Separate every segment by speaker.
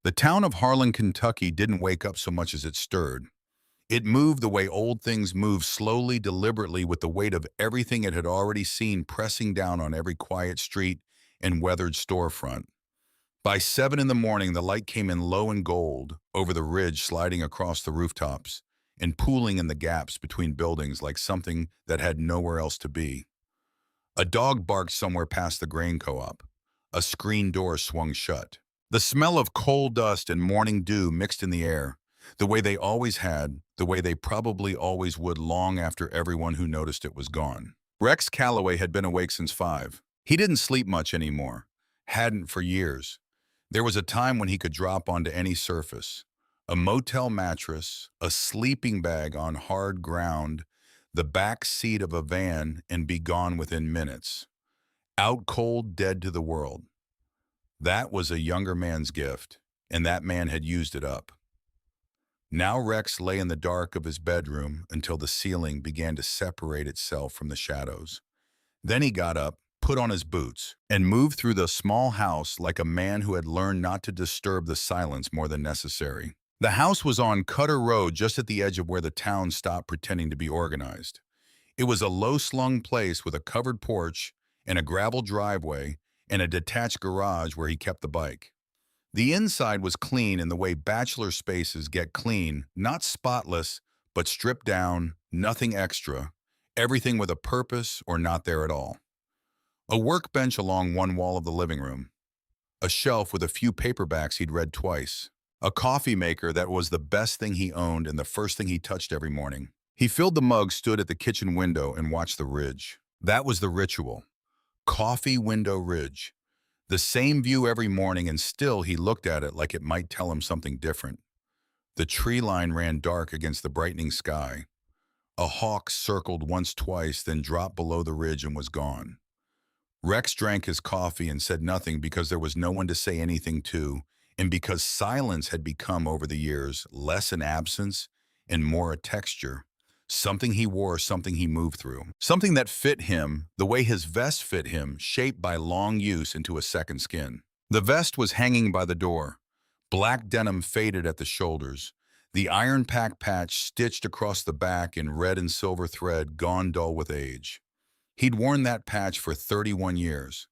Speaker 1: The town of Harlan, Kentucky didn't wake up so much as it stirred. It moved the way old things move, slowly, deliberately, with the weight of everything it had already seen pressing down on every quiet street and weathered storefront. By 7 in the morning, the light came in low and gold over the ridge, sliding across the rooftops and pooling in the gaps between buildings like something that had nowhere else to be. A dog barked somewhere past the grain co-op. A screen door swung shut. The smell of coal dust and morning dew mixed in the air, the way they always had, the way they probably always would long after everyone who noticed it was gone. Rex Calloway had been awake since 5. He didn't sleep much anymore. Hadn't for years. There was a time when he could drop onto any surface. A motel mattress, a sleeping bag on hard ground, the back seat of a van, and be gone within minutes. Out cold, dead to the world. That was a younger man's gift, and that man had used it up. Now Rex lay in the dark of his bedroom until the ceiling began to separate itself from the shadows. Then he got up, put on his boots, and moved through the small house like a man who had learned not to disturb the silence more than necessary. The house was on Cutter Road, just at the edge of where the town stopped pretending to be organized. It was a low-slung place with a covered porch and a gravel driveway and a detached garage where he kept the bike. The inside was clean in the way bachelor spaces get clean, not spotless, but stripped down, nothing extra, everything with a purpose or not there at all. A workbench along one wall of the living room. A shelf with a few paperbacks he'd read twice. A coffee maker that was the best thing he owned and the first thing he touched every morning. He filled the mug, stood at the kitchen window, and watched the ridge. That was the ritual. Coffee window ridge. The same view every morning, and still he looked at it like it might tell him something different. The tree line ran dark against the brightening sky. A hawk circled once, twice, then dropped below the ridge and was gone. Rex drank his coffee and said nothing because there was no one to say anything to, and because silence had become, over the years, less an absence and more a texture. Something he wore, something he moved through. Something that fit him, the way his vest fit him, shaped by long use into a second skin. The vest was hanging by the door. Black denim faded at the shoulders. The iron pack patch stitched across the back in red and silver thread, gone dull with age. He'd worn that patch for 31 years.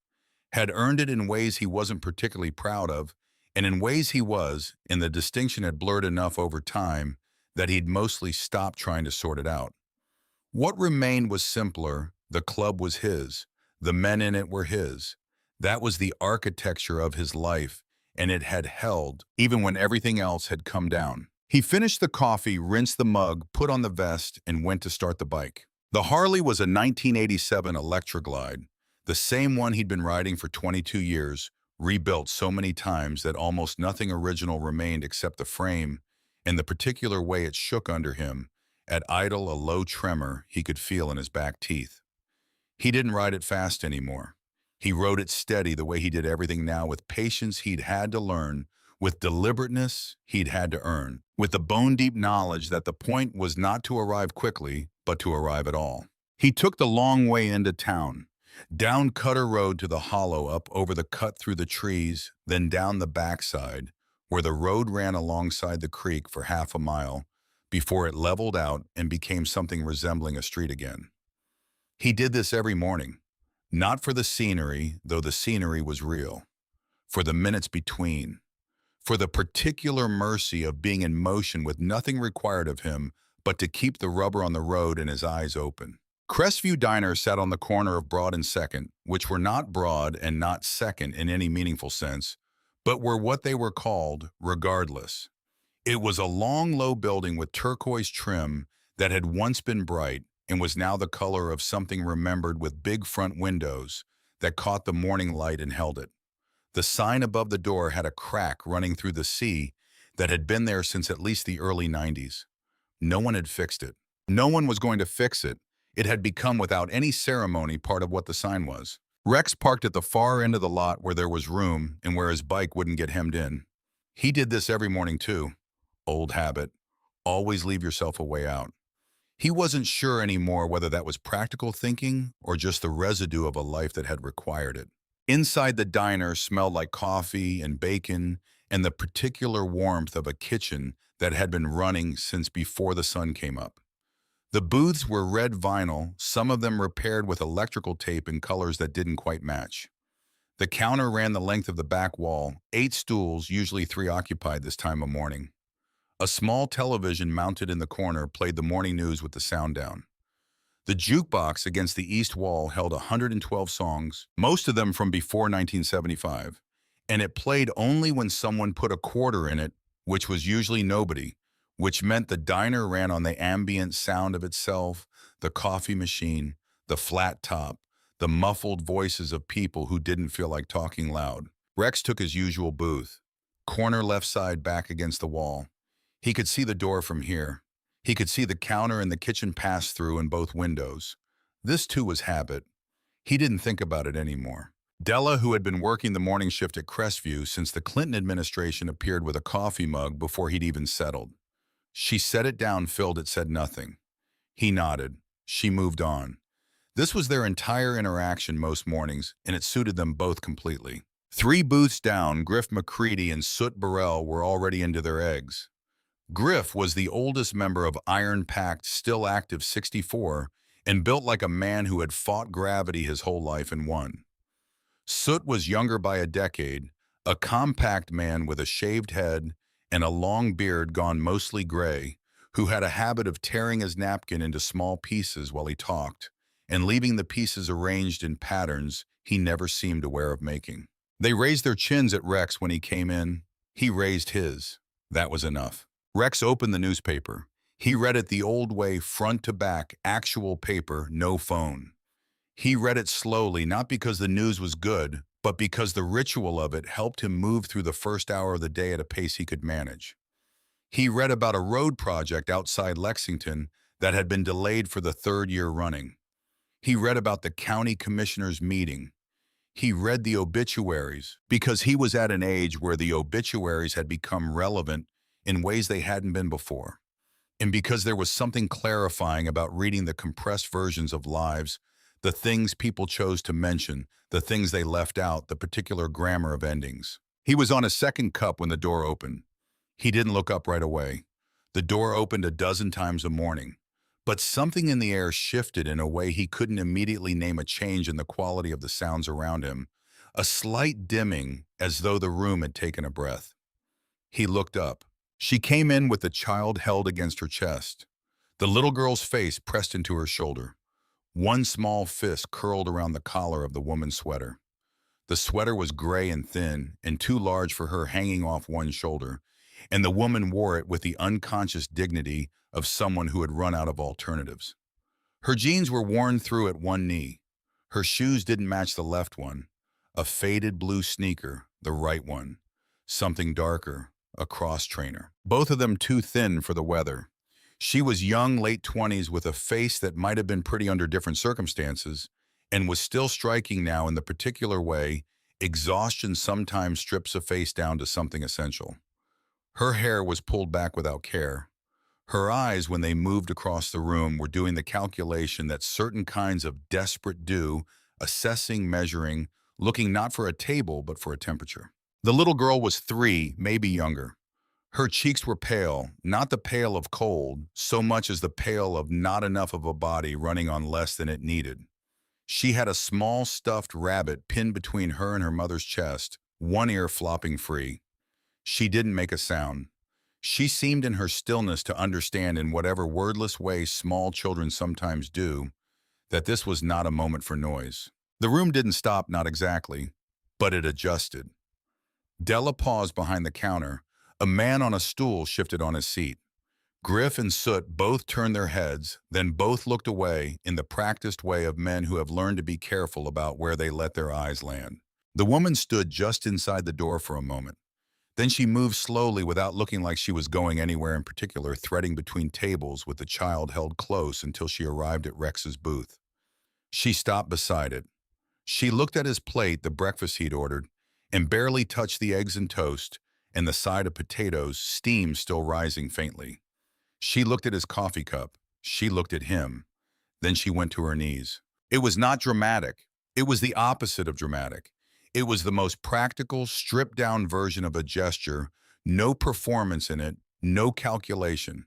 Speaker 1: Had earned it in ways he wasn't particularly proud of, and in ways he was, and the distinction had blurred enough over time that he'd mostly stopped trying to sort it out. What remained was simpler. The club was his. The men in it were his. That was the architecture of his life, and it had held, even when everything else had come down. He finished the coffee, rinsed the mug, put on the vest, and went to start the bike. The Harley was a 1987 Electra Glide, the same one he'd been riding for 22 years, rebuilt so many times that almost nothing original remained except the frame and the particular way it shook under him, at idle, a low tremor he could feel in his back teeth. He didn't ride it fast anymore. He rode it steady the way he did everything now, with patience he'd had to learn, with deliberateness he'd had to earn, with the bone-deep knowledge that the point was not to arrive quickly, but to arrive at all. He took the long way into town, down Cutter Road to the hollow, up over the cut through the trees, then down the backside, where the road ran alongside the creek for half a mile before it leveled out and became something resembling a street again. He did this every morning, not for the scenery, though the scenery was real, for the minutes between, for the particular mercy of being in motion with nothing required of him but to keep the rubber on the road and his eyes open. Crestview Diner sat on the corner of Broad and Second, which were not Broad and not Second in any meaningful sense, but were what they were called, regardless. It was a long, low building with turquoise trim that had once been bright and was now the color of something remembered, with big front windows that caught the morning light and held it. The sign above the door had a crack running through the sea that had been there since at least the early 90s. No one had fixed it. No one was going to fix it. It had become, without any ceremony, part of what the sign was. Rex parked at the far end of the lot where there was room and where his bike wouldn't get hemmed in. He did this every morning too. Old habit. Always leave yourself a way out. He wasn't sure anymore whether that was practical thinking or just the residue of a life that had required it. Inside, the diner smelled like coffee and bacon and the particular warmth of a kitchen that had been running since before the sun came up. The booths were red vinyl, some of them repaired with electrical tape in colors that didn't quite match. The counter ran the length of the back wall, 8 stools, usually 3 occupied this time of morning. A small television mounted in the corner played the morning news with the sound down. The jukebox against the east wall held 112 songs, most of them from before 1975, and it played only when someone put a quarter in it, which was usually nobody, which meant the diner ran on the ambient sound of itself, the coffee machine, the flat top, the muffled voices of people who didn't feel like talking loud. Rex took his usual booth, corner left side back against the wall. He could see the door from here. He could see the counter and the kitchen pass through in both windows. This too was habit. He didn't think about it anymore. Della, who had been working the morning shift at Crestview since the Clinton administration, appeared with a coffee mug before he'd even settled. She set it down, filled it, said nothing. He nodded. She moved on. This was their entire interaction most mornings, and it suited them both completely. 3 booths down, Griff McCready and Soot Burrell were already into their eggs. Griff was the oldest member of iron-packed, still active 64, and built like a man who had fought gravity his whole life and won. Soot was younger by a decade, a compact man with a shaved head and a long beard gone mostly gray, who had a habit of tearing his napkin into small pieces while he talked, and leaving the pieces arranged in patterns he never seemed aware of making. They raised their chins at Rex when he came in. He raised his. That was enough. Rex opened the newspaper. He read it the old way, front to back, actual paper, no phone. He read it slowly, not because the news was good, but because the ritual of it helped him move through the first hour of the day at a pace he could manage. He read about a road project outside Lexington that had been delayed for the 3rd year running. He read about the county commissioners' meeting. He read the obituaries because he was at an age where the obituaries had become relevant in ways they hadn't been before, and because there was something clarifying about reading the compressed versions of lives, the things people chose to mention, the things they left out, the particular grammar of endings. He was on his 2nd cup when the door opened. He didn't look up right away. The door opened a dozen times a morning, but something in the air shifted in a way he couldn't immediately name, a change in the quality of the sounds around him, a slight dimming as though the room had taken a breath. He looked up. She came in with the child held against her chest, the little girl's face pressed into her shoulder. One small fist curled around the collar of the woman's sweater. The sweater was gray and thin and too large for her, hanging off one shoulder, and the woman wore it with the unconscious dignity of someone who had run out of alternatives. Her jeans were worn through at one knee. Her shoes didn't match the left one. A faded blue sneaker, the right one. Something darker. A cross-trainer. Both of them too thin for the weather. She was young, late 20s, with a face that might have been pretty under different circumstances, and was still striking now in the particular way exhaustion sometimes strips a face down to something essential. Her hair was pulled back without care. Her eyes, when they moved across the room, were doing the calculation that certain kinds of desperate do, assessing, measuring, looking not for a table but for a temperature. The little girl was 3, maybe younger. Her cheeks were pale, not the pale of cold, so much as the pale of not enough of a body running on less than it needed. She had a small stuffed rabbit pinned between her and her mother's chest, one ear flopping free. She didn't make a sound. She seemed in her stillness to understand, in whatever wordless way small children sometimes do, that this was not a moment for noise. The room didn't stop, not exactly, but it adjusted. Della paused behind the counter. A man on a stool shifted on his seat. Griff and Soot both turned their heads, then both looked away in the practiced way of men who have learned to be careful about where they let their eyes land. The woman stood just inside the door for a moment. Then she moved slowly without looking like she was going anywhere in particular, threading between tables with the child held close until she arrived at Rex's booth. She stopped beside it. She looked at his plate, the breakfast he'd ordered, and barely touched the eggs and toast and the side of potatoes, steam still rising faintly. She looked at his coffee cup. She looked at him. Then she went to her knees. It was not dramatic. It was the opposite of dramatic. It was the most practical, stripped-down version of a gesture, no performance in it, no calculation,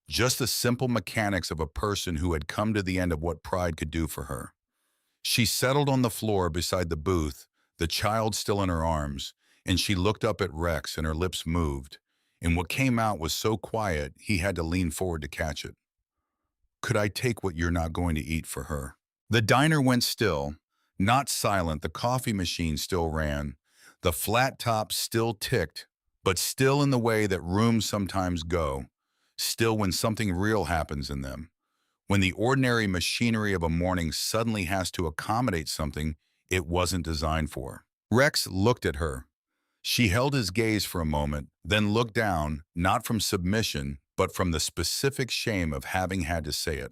Speaker 1: just the simple mechanics of a person who had come to the end of what pride could do for her. She settled on the floor beside the booth, the child still in her arms, and she looked up at Rex and her lips moved. And what came out was so quiet, he had to lean forward to catch it. Could I take what you're not going to eat for her? The diner went still, not silent. The coffee machine still ran. The flat top still ticked, but still in the way that rooms sometimes go, still when something real happens in them. When the ordinary machinery of a morning suddenly has to accommodate something it wasn't designed for. Rex looked at her. She held his gaze for a moment, then looked down, not from submission, but from the specific shame of having had to say it.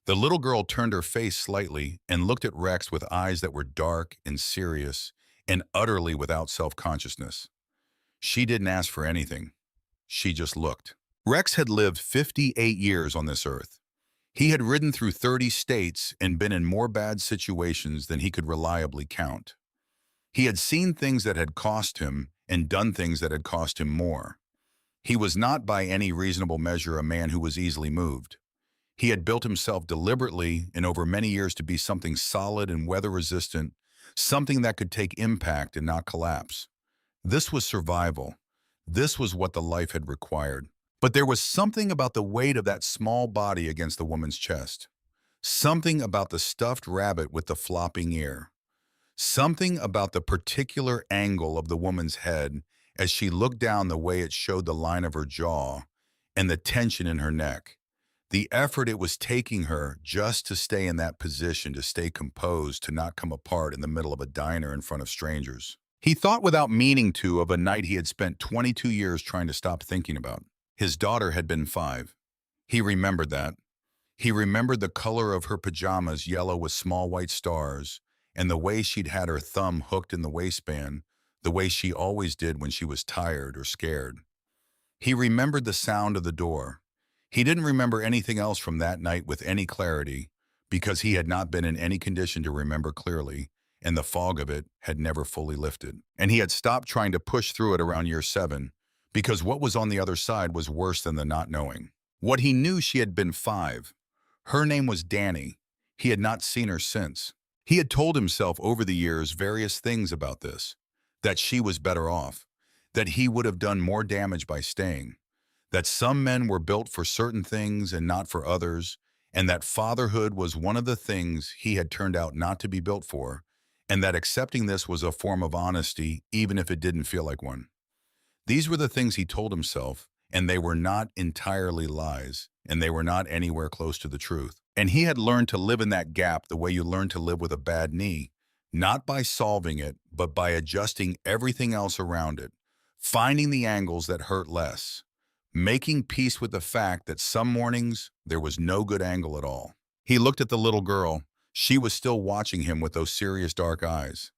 Speaker 1: The little girl turned her face slightly and looked at Rex with eyes that were dark and serious and utterly without self-consciousness. She didn't ask for anything. She just looked. Rex had lived 58 years on this earth. He had ridden through 30 states and been in more bad situations than he could reliably count. He had seen things that had cost him and done things that had cost him more. He was not by any reasonable measure a man who was easily moved. He had built himself deliberately and over many years to be something solid and weather-resistant, something that could take impact and not collapse. This was survival. This was what the life had required. But there was something about the weight of that small body against the woman's chest. Something about the stuffed rabbit with the flopping ear. Something about the particular angle of the woman's head as she looked down, the way it showed the line of her jaw and the tension in her neck. The effort it was taking her just to stay in that position, to stay composed, to not come apart in the middle of a diner in front of strangers. He thought without meaning to of a night he had spent 22 years trying to stop thinking about. His daughter had been 5. He remembered that. He remembered the color of her pajamas, yellow with small white stars, and the way she'd had her thumb hooked in the waistband, the way she always did when she was tired or scared. He remembered the sound of the door. He didn't remember anything else from that night with any clarity, because he had not been in any condition to remember clearly, and the fog of it had never fully lifted. And he had stopped trying to push through it around year 7, because what was on the other side was worse than the not knowing. What he knew, she had been 5. Her name was Danny. He had not seen her since. He had told himself over the years various things about this, that she was better off, that he would have done more damage by staying, that some men were built for certain things and not for others, and that fatherhood was one of the things he had turned out not to be built for, and that accepting this was a form of honesty even if it didn't feel like one. These were the things he told himself, and they were not entirely lies, and they were not anywhere close to the truth. And he had learned to live in that gap the way you learn to live with a bad knee, not by solving it, but by adjusting everything else around it, finding the angles that hurt less, making peace with the fact that some mornings there was no good angle at all. He looked at the little girl. She was still watching him with those serious dark eyes.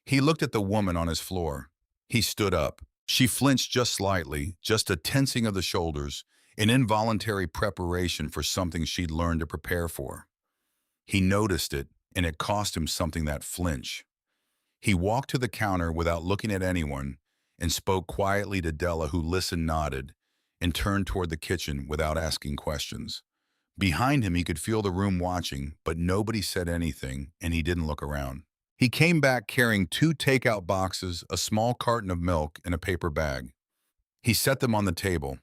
Speaker 1: He looked at the woman on his floor. He stood up. She flinched just slightly, just a tensing of the shoulders, an involuntary preparation for something she'd learned to prepare for. He noticed it, and it cost him something, that flinch. He walked to the counter without looking at anyone and spoke quietly to Della, who listened, nodded, and turned toward the kitchen without asking questions. Behind him, he could feel the room watching, but nobody said anything, and he didn't look around. He came back carrying 2 takeout boxes, a small carton of milk, and a paper bag. He set them on the table.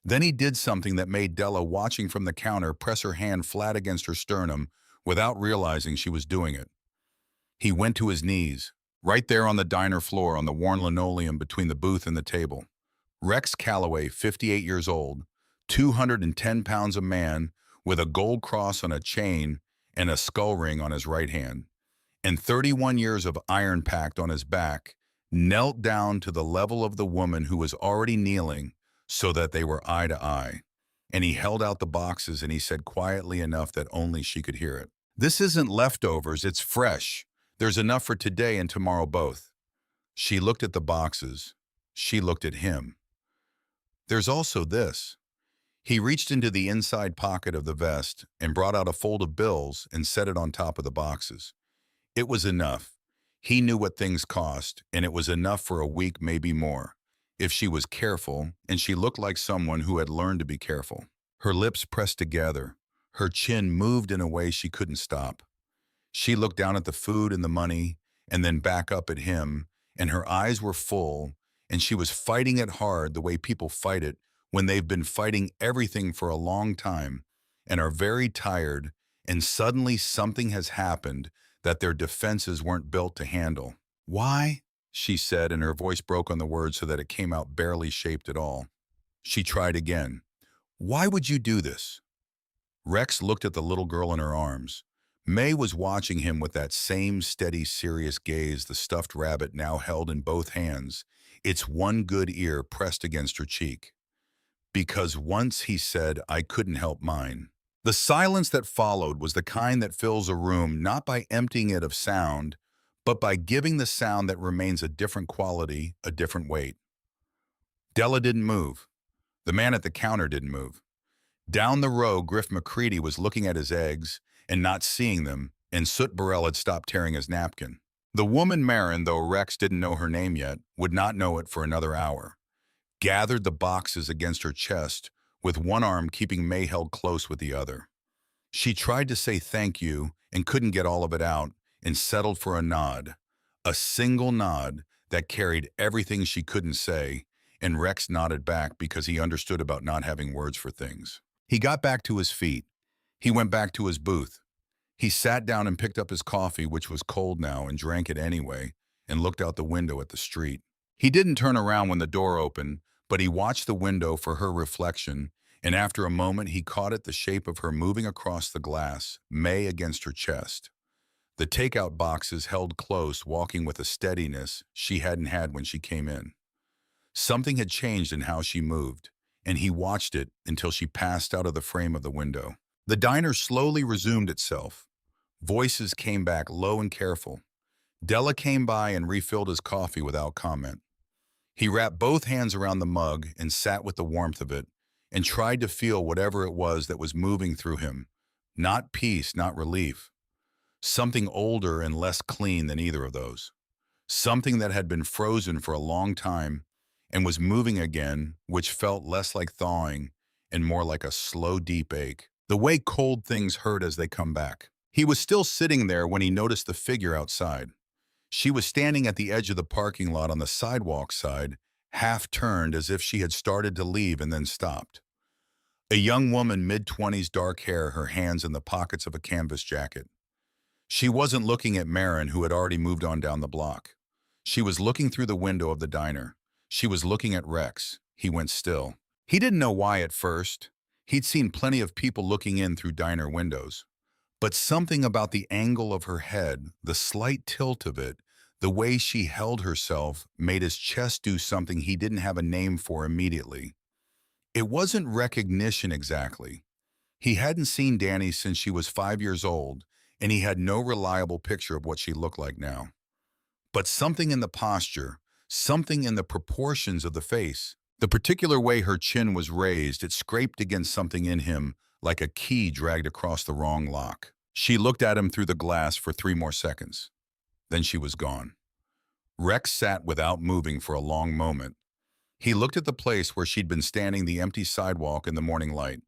Speaker 1: Then he did something that made Della, watching from the counter, press her hand flat against her sternum without realizing she was doing it. He went to his knees, right there on the diner floor on the worn linoleum between the booth and the table. Rex Calloway, 58 years old, 210 pounds, a man with a gold cross on a chain and a skull ring on his right hand, and 31 years of iron packed on his back, knelt down to the level of the woman who was already kneeling so that they were eye to eye. And he held out the boxes and he said quietly enough that only she could hear it, "This isn't leftovers, it's fresh. There's enough for today and tomorrow both." She looked at the boxes. She looked at him. "There's also this." He reached into the inside pocket of the vest and brought out a fold of bills and set it on top of the boxes. It was enough. He knew what things cost, and it was enough for a week, maybe more, if she was careful, and she looked like someone who had learned to be careful. Her lips pressed together. Her chin moved in a way she couldn't stop. She looked down at the food and the money, and then back up at him, and her eyes were full, and she was fighting it hard the way people fight it when they've been fighting everything for a long time and are very tired, and suddenly something has happened that their defenses weren't built to handle. Why? She said, and her voice broke on the word so that it came out barely shaped at all. She tried again. Why would you do this? Rex looked at the little girl in her arms. May was watching him with that same steady, serious gaze the stuffed rabbit now held in both hands, its one good ear pressed against her cheek. Because once he said, I couldn't help mine. The silence that followed was the kind that fills a room not by emptying it of sound, but by giving the sound that remains a different quality, a different weight. Della didn't move. The man at the counter didn't move. Down the row, Griff McCready was looking at his eggs and not seeing them, and Soot Burrell had stopped tearing his napkin. The woman Marin, though Rex didn't know her name yet, would not know it for another hour, gathered the boxes against her chest, with one arm keeping May held close with the other. She tried to say thank you and couldn't get all of it out, and settled for a single nod that carried everything she couldn't say, and Rex nodded back because he understood about not having words for things. He got back to his feet. He went back to his booth. He sat down and picked up his coffee, which was cold now, and drank it anyway, and looked out the window at the street. He didn't turn around when the door opened, but he watched the window for her reflection, and after a moment he caught it the shape of her moving across the glass, May against her chest. The takeout boxes held close, walking with a steadiness she hadn't had when she came in. Something had changed in how she moved, and he watched it until she passed out of the frame of the window. The diner slowly resumed itself. Voices came back low and careful. Della came by and refilled his coffee without comment. He wrapped both hands around the mug and sat with the warmth of it and tried to feel whatever it was that was moving through him. Not peace, not relief. Something older and less clean than either of those. Something that had been frozen for a long time and was moving again, which felt less like thawing and more like a slow, deep ache. The way cold things hurt as they come back. He was still sitting there when he noticed the figure outside. She was standing at the edge of the parking lot on the sidewalk side, half turned as if she had started to leave and then stopped. A young woman, mid-20s, dark hair, her hands in the pockets of a canvas jacket. She wasn't looking at Marin, who had already moved on down the block. She was looking through the window of the diner. She was looking at Rex. He went still. He didn't know why at first. He'd seen plenty of people looking in through diner windows. But something about the angle of her head, the slight tilt of it, the way she held herself, made his chest do something he didn't have a name for immediately. It wasn't recognition exactly. He hadn't seen Danny since she was 5 years old, and he had no reliable picture of what she looked like now. But something in the posture, something in the proportions of the face, the particular way her chin was raised, it scraped against something in him like a key dragged across the wrong lock. She looked at him through the glass for 3 more seconds. Then she was gone. Rex sat without moving for a long moment. He looked at the place where she'd been standing, the empty sidewalk in the morning light.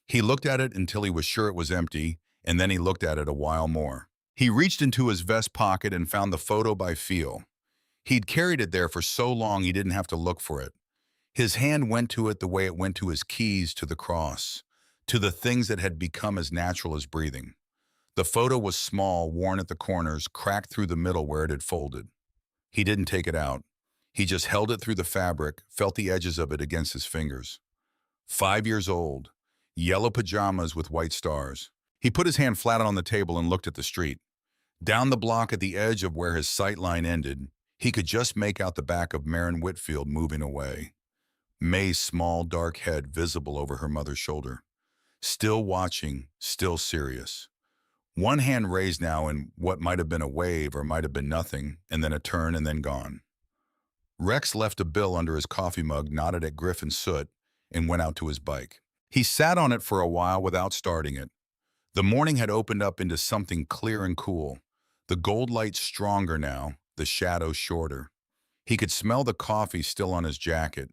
Speaker 1: He looked at it until he was sure it was empty, and then he looked at it a while more. He reached into his vest pocket and found the photo by feel. He'd carried it there for so long he didn't have to look for it. His hand went to it the way it went to his keys, to the cross, to the things that had become as natural as breathing. The photo was small, worn at the corners, cracked through the middle where it had folded. He didn't take it out. He just held it through the fabric, felt the edges of it against his fingers. 5 years old, yellow pajamas with white stars. He put his hand flat on the table and looked at the street. Down the block at the edge of where his sight line ended, he could just make out the back of Marin Whitfield moving away. May's small, dark head visible over her mother's shoulder. Still watching, still serious. One hand raised now in what might have been a wave or might have been nothing, and then a turn and then gone. Rex left a bill under his coffee mug, nodded at Griff and Soot, and went out to his bike. He sat on it for a while without starting it. The morning had opened up into something clear and cool. The gold light stronger now, the shadow shorter. He could smell the coffee still on his jacket.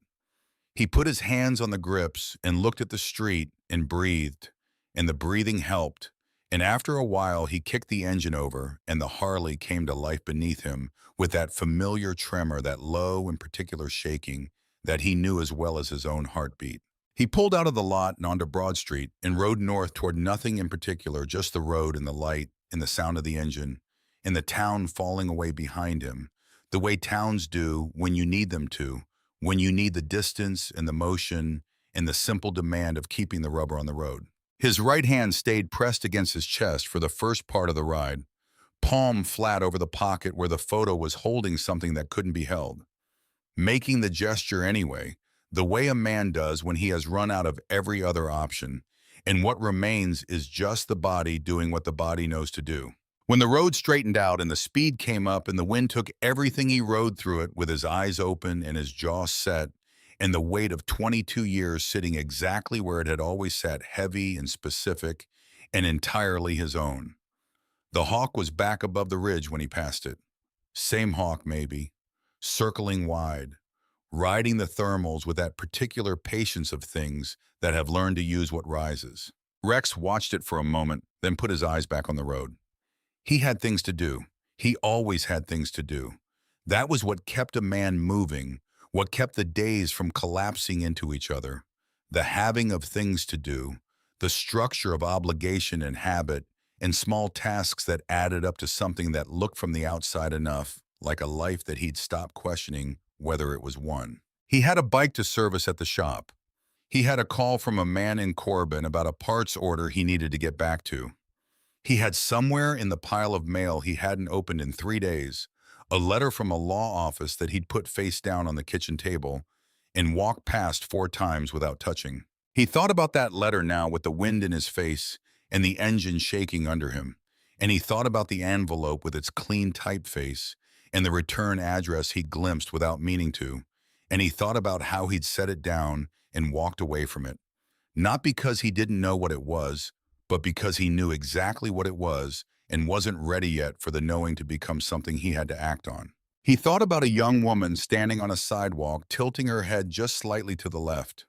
Speaker 1: He put his hands on the grips and looked at the street and breathed, and the breathing helped. And after a while, he kicked the engine over, and the Harley came to life beneath him with that familiar tremor, that low and particular shaking that he knew as well as his own heartbeat. He pulled out of the lot and onto Broad Street and rode north toward nothing in particular, just the road and the light and the sound of the engine and the town falling away behind him, the way towns do when you need them to, when you need the distance and the motion and the simple demand of keeping the rubber on the road. His right hand stayed pressed against his chest for the first part of the ride, palm flat over the pocket where the photo was holding something that couldn't be held, making the gesture anyway, the way a man does when he has run out of every other option, and what remains is just the body doing what the body knows to do. When the road straightened out and the speed came up and the wind took everything, he rode through it with his eyes open and his jaw set, and the weight of 22 years sitting exactly where it had always sat, heavy and specific and entirely his own. The hawk was back above the ridge when he passed it. Same hawk, maybe, circling wide, riding the thermals with that particular patience of things that have learned to use what rises. Rex watched it for a moment, then put his eyes back on the road. He had things to do. He always had things to do. That was what kept a man moving, what kept the days from collapsing into each other. The having of things to do, the structure of obligation and habit, and small tasks that added up to something that looked from the outside enough like a life that he'd stopped questioning whether it was one. He had a bike to service at the shop. He had a call from a man in Corbin about a parts order he needed to get back to. He had somewhere in the pile of mail he hadn't opened in 3 days, a letter from a law office that he'd put face down on the kitchen table and walked past 4 times without touching. He thought about that letter now with the wind in his face and the engine shaking under him, and he thought about the envelope with its clean typeface and the return address he glimpsed without meaning to, and he thought about how he'd set it down and walked away from it, not because he didn't know what it was, but because he knew exactly what it was and wasn't ready yet for the knowing to become something he had to act on. He thought about a young woman standing on a sidewalk, tilting her head just slightly to the left.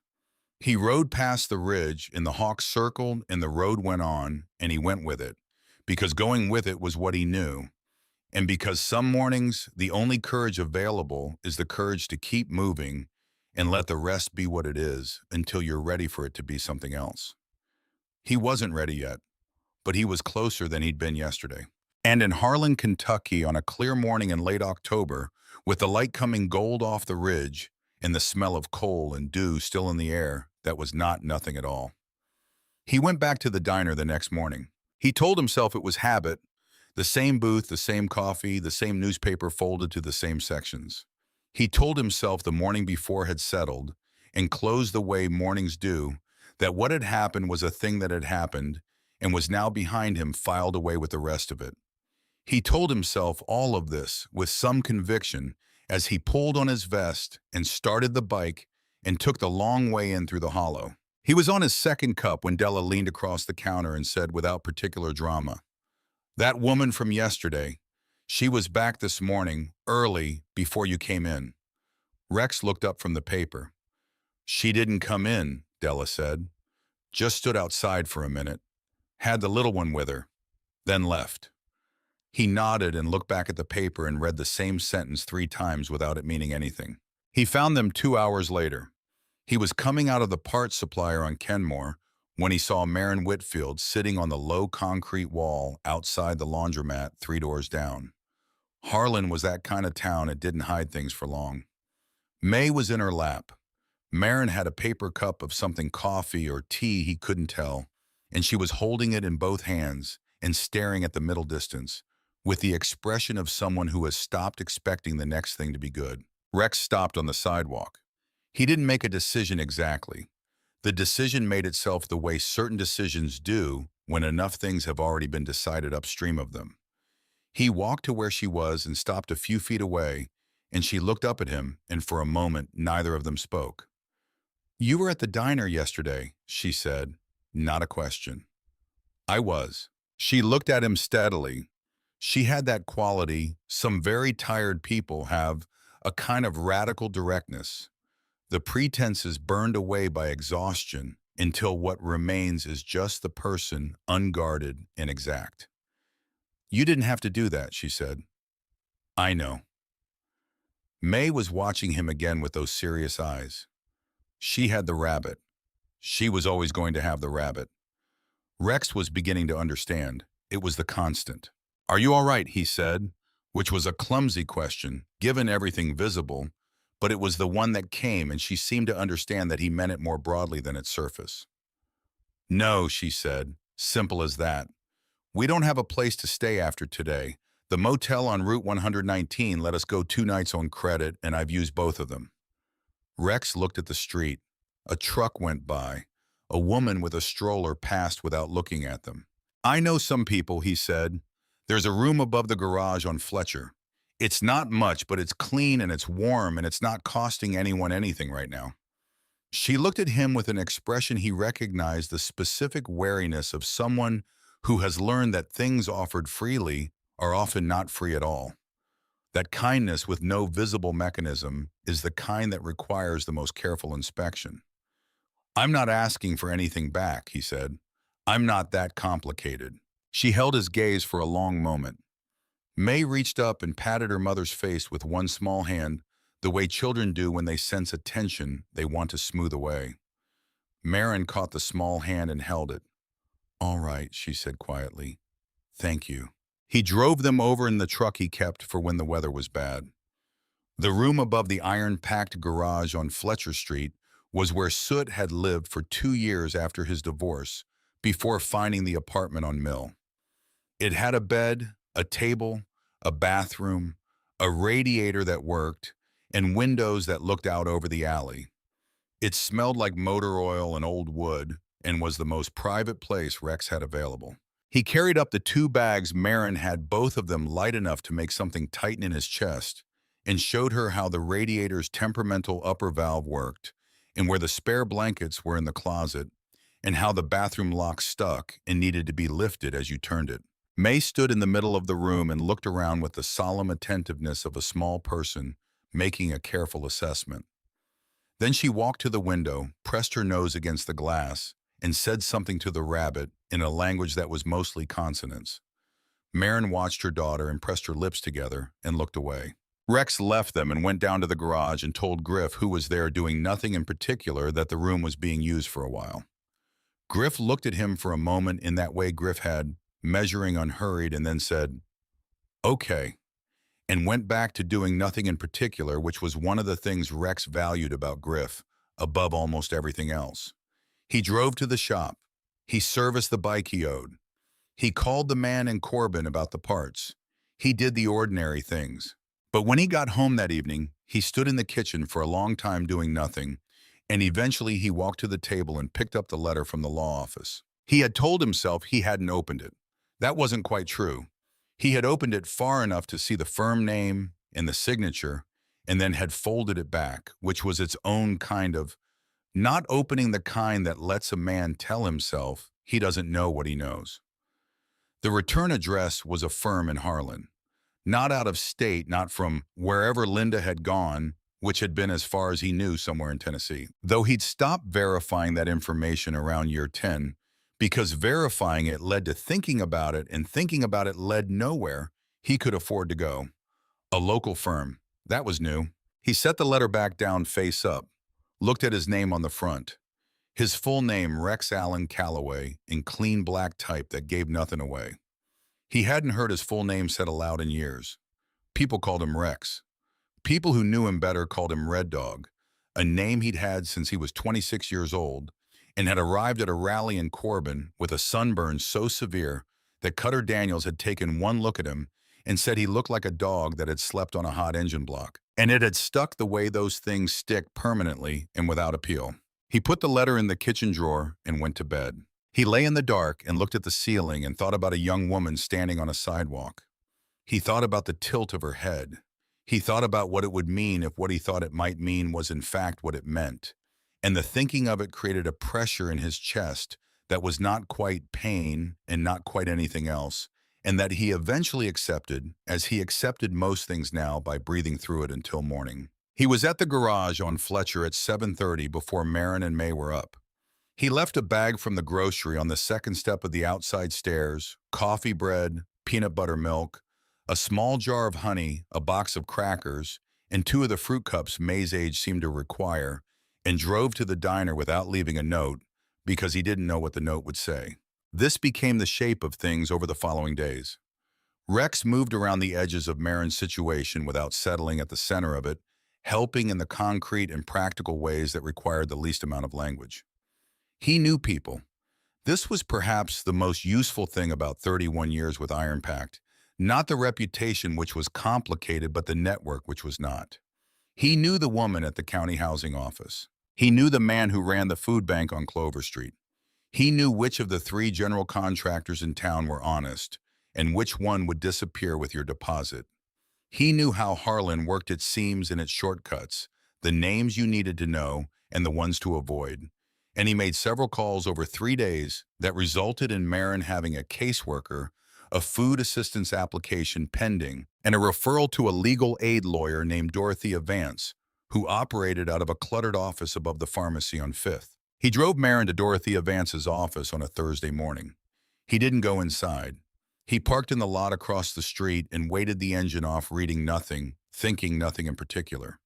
Speaker 1: He rode past the ridge, and the hawk circled, and the road went on, and he went with it, because going with it was what he knew, and because some mornings the only courage available is the courage to keep moving and let the rest be what it is until you're ready for it to be something else. He wasn't ready yet, but he was closer than he'd been yesterday. And in Harlan, Kentucky, on a clear morning in late October, with the light coming gold off the ridge and the smell of coal and dew still in the air, that was not nothing at all. He went back to the diner the next morning. He told himself it was habit, the same booth, the same coffee, the same newspaper folded to the same sections. He told himself the morning before had settled and closed the way mornings do, that what had happened was a thing that had happened and was now behind him, filed away with the rest of it. He told himself all of this with some conviction as he pulled on his vest and started the bike and took the long way in through the hollow. He was on his second cup when Della leaned across the counter and said without particular drama, "That woman from yesterday, she was back this morning, early, before you came in." Rex looked up from the paper. "She didn't come in," Della said. "Just stood outside for a minute. Had the little one with her. Then left." He nodded and looked back at the paper and read the same sentence 3 times without it meaning anything. He found them 2 hours later. He was coming out of the parts supplier on Kenmore when he saw Maren Whitfield sitting on the low concrete wall outside the laundromat 3 doors down. Harlan was that kind of town it didn't hide things for long. May was in her lap. Maren had a paper cup of something, coffee or tea, he couldn't tell, and she was holding it in both hands and staring at the middle distance, with the expression of someone who has stopped expecting the next thing to be good. Rex stopped on the sidewalk. He didn't make a decision exactly. The decision made itself the way certain decisions do when enough things have already been decided upstream of them. He walked to where she was and stopped a few feet away, and she looked up at him, and for a moment neither of them spoke. "You were at the diner yesterday," she said, not a question. "I was." She looked at him steadily. She had that quality some very tired people have, a kind of radical directness. The pretense is burned away by exhaustion until what remains is just the person, unguarded and exact. You didn't have to do that, she said. I know. May was watching him again with those serious eyes. She had the rabbit. She was always going to have the rabbit. Rex was beginning to understand. It was the constant. Are you all right, he said, which was a clumsy question, given everything visible, but it was the one that came, and she seemed to understand that he meant it more broadly than its surface. No, she said, simple as that. We don't have a place to stay after today. The motel on Route 119 let us go 2 nights on credit, and I've used both of them. Rex looked at the street. A truck went by. A woman with a stroller passed without looking at them. I know some people, he said. There's a room above the garage on Fletcher. It's not much, but it's clean and it's warm and it's not costing anyone anything right now. She looked at him with an expression he recognized, the specific wariness of someone who has learned that things offered freely are often not free at all. That kindness with no visible mechanism is the kind that requires the most careful inspection. I'm not asking for anything back, he said. I'm not that complicated. She held his gaze for a long moment. May reached up and patted her mother's face with one small hand, the way children do when they sense a tension they want to smooth away. Marin caught the small hand and held it. All right, she said quietly. Thank you. He drove them over in the truck he kept for when the weather was bad. The room above the iron-packed garage on Fletcher Street was where Soot had lived for 2 years after his divorce, before finding the apartment on Mill. It had a bed, a table, a bathroom, a radiator that worked, and windows that looked out over the alley. It smelled like motor oil and old wood, and was the most private place Rex had available. He carried up the 2 bags. Marin had both of them light enough to make something tighten in his chest, and showed her how the radiator's temperamental upper valve worked, and where the spare blankets were in the closet, and how the bathroom lock stuck and needed to be lifted as you turned it. May stood in the middle of the room and looked around with the solemn attentiveness of a small person making a careful assessment. Then she walked to the window, pressed her nose against the glass, and said something to the rabbit in a language that was mostly consonants. Marin watched her daughter and pressed her lips together and looked away. Rex left them and went down to the garage and told Griff, who was there doing nothing in particular, that the room was being used for a while. Griff looked at him for a moment in that way Griff had, measuring unhurried, and then said, okay, and went back to doing nothing in particular, which was one of the things Rex valued about Griff, above almost everything else. He drove to the shop. He serviced the bike he owed. He called the man in Corbin about the parts. He did the ordinary things. But when he got home that evening, he stood in the kitchen for a long time doing nothing, and eventually he walked to the table and picked up the letter from the law office. He had told himself he hadn't opened it. That wasn't quite true. He had opened it far enough to see the firm name and the signature, and then had folded it back, which was its own kind of not opening, the kind that lets a man tell himself he doesn't know what he knows. The return address was a firm in Harlan. Not out of state, not from wherever Linda had gone, which had been as far as he knew somewhere in Tennessee. Though he'd stopped verifying that information around year 10, because verifying it led to thinking about it, and thinking about it led nowhere he could afford to go. A local firm. That was new. He set the letter back down face up, looked at his name on the front. His full name, Rex Allen Calloway, in clean black type that gave nothing away. He hadn't heard his full name said aloud in years. People called him Rex. People who knew him better called him Red Dog, a name he'd had since he was 26 years old, and had arrived at a rally in Corbin with a sunburn so severe that Cutter Daniels had taken one look at him and said he looked like a dog that had slept on a hot engine block. And it had stuck the way those things stick, permanently and without appeal. He put the letter in the kitchen drawer and went to bed. He lay in the dark and looked at the ceiling and thought about a young woman standing on a sidewalk. He thought about the tilt of her head. He thought about what it would mean if what he thought it might mean was in fact what it meant. And the thinking of it created a pressure in his chest that was not quite pain and not quite anything else, and that he eventually accepted, as he accepted most things now by breathing through it until morning. He was at the garage on Fletcher at 7:30 before Marin and May were up. He left a bag from the grocery on the second step of the outside stairs, coffee bread, peanut butter milk, a small jar of honey, a box of crackers, and two of the fruit cups May's age seemed to require, and drove to the diner without leaving a note because he didn't know what the note would say. This became the shape of things over the following days. Rex moved around the edges of Marin's situation without settling at the center of it, helping in the concrete and practical ways that required the least amount of language. He knew people. This was perhaps the most useful thing about 31 years with Iron Pact, not the reputation which was complicated, but the network which was not. He knew the woman at the county housing office. He knew the man who ran the food bank on Clover Street. He knew which of the three general contractors in town were honest and which one would disappear with your deposit. He knew how Harlan worked its seams and its shortcuts, the names you needed to know and the ones to avoid. And he made several calls over 3 days that resulted in Marin having a caseworker, a food assistance application pending, and a referral to a legal aid lawyer named Dorothea Vance, who operated out of a cluttered office above the pharmacy on 5th. He drove Marin to Dorothea Vance's office on a Thursday morning. He didn't go inside. He parked in the lot across the street and waited the engine off, reading nothing, thinking nothing in particular.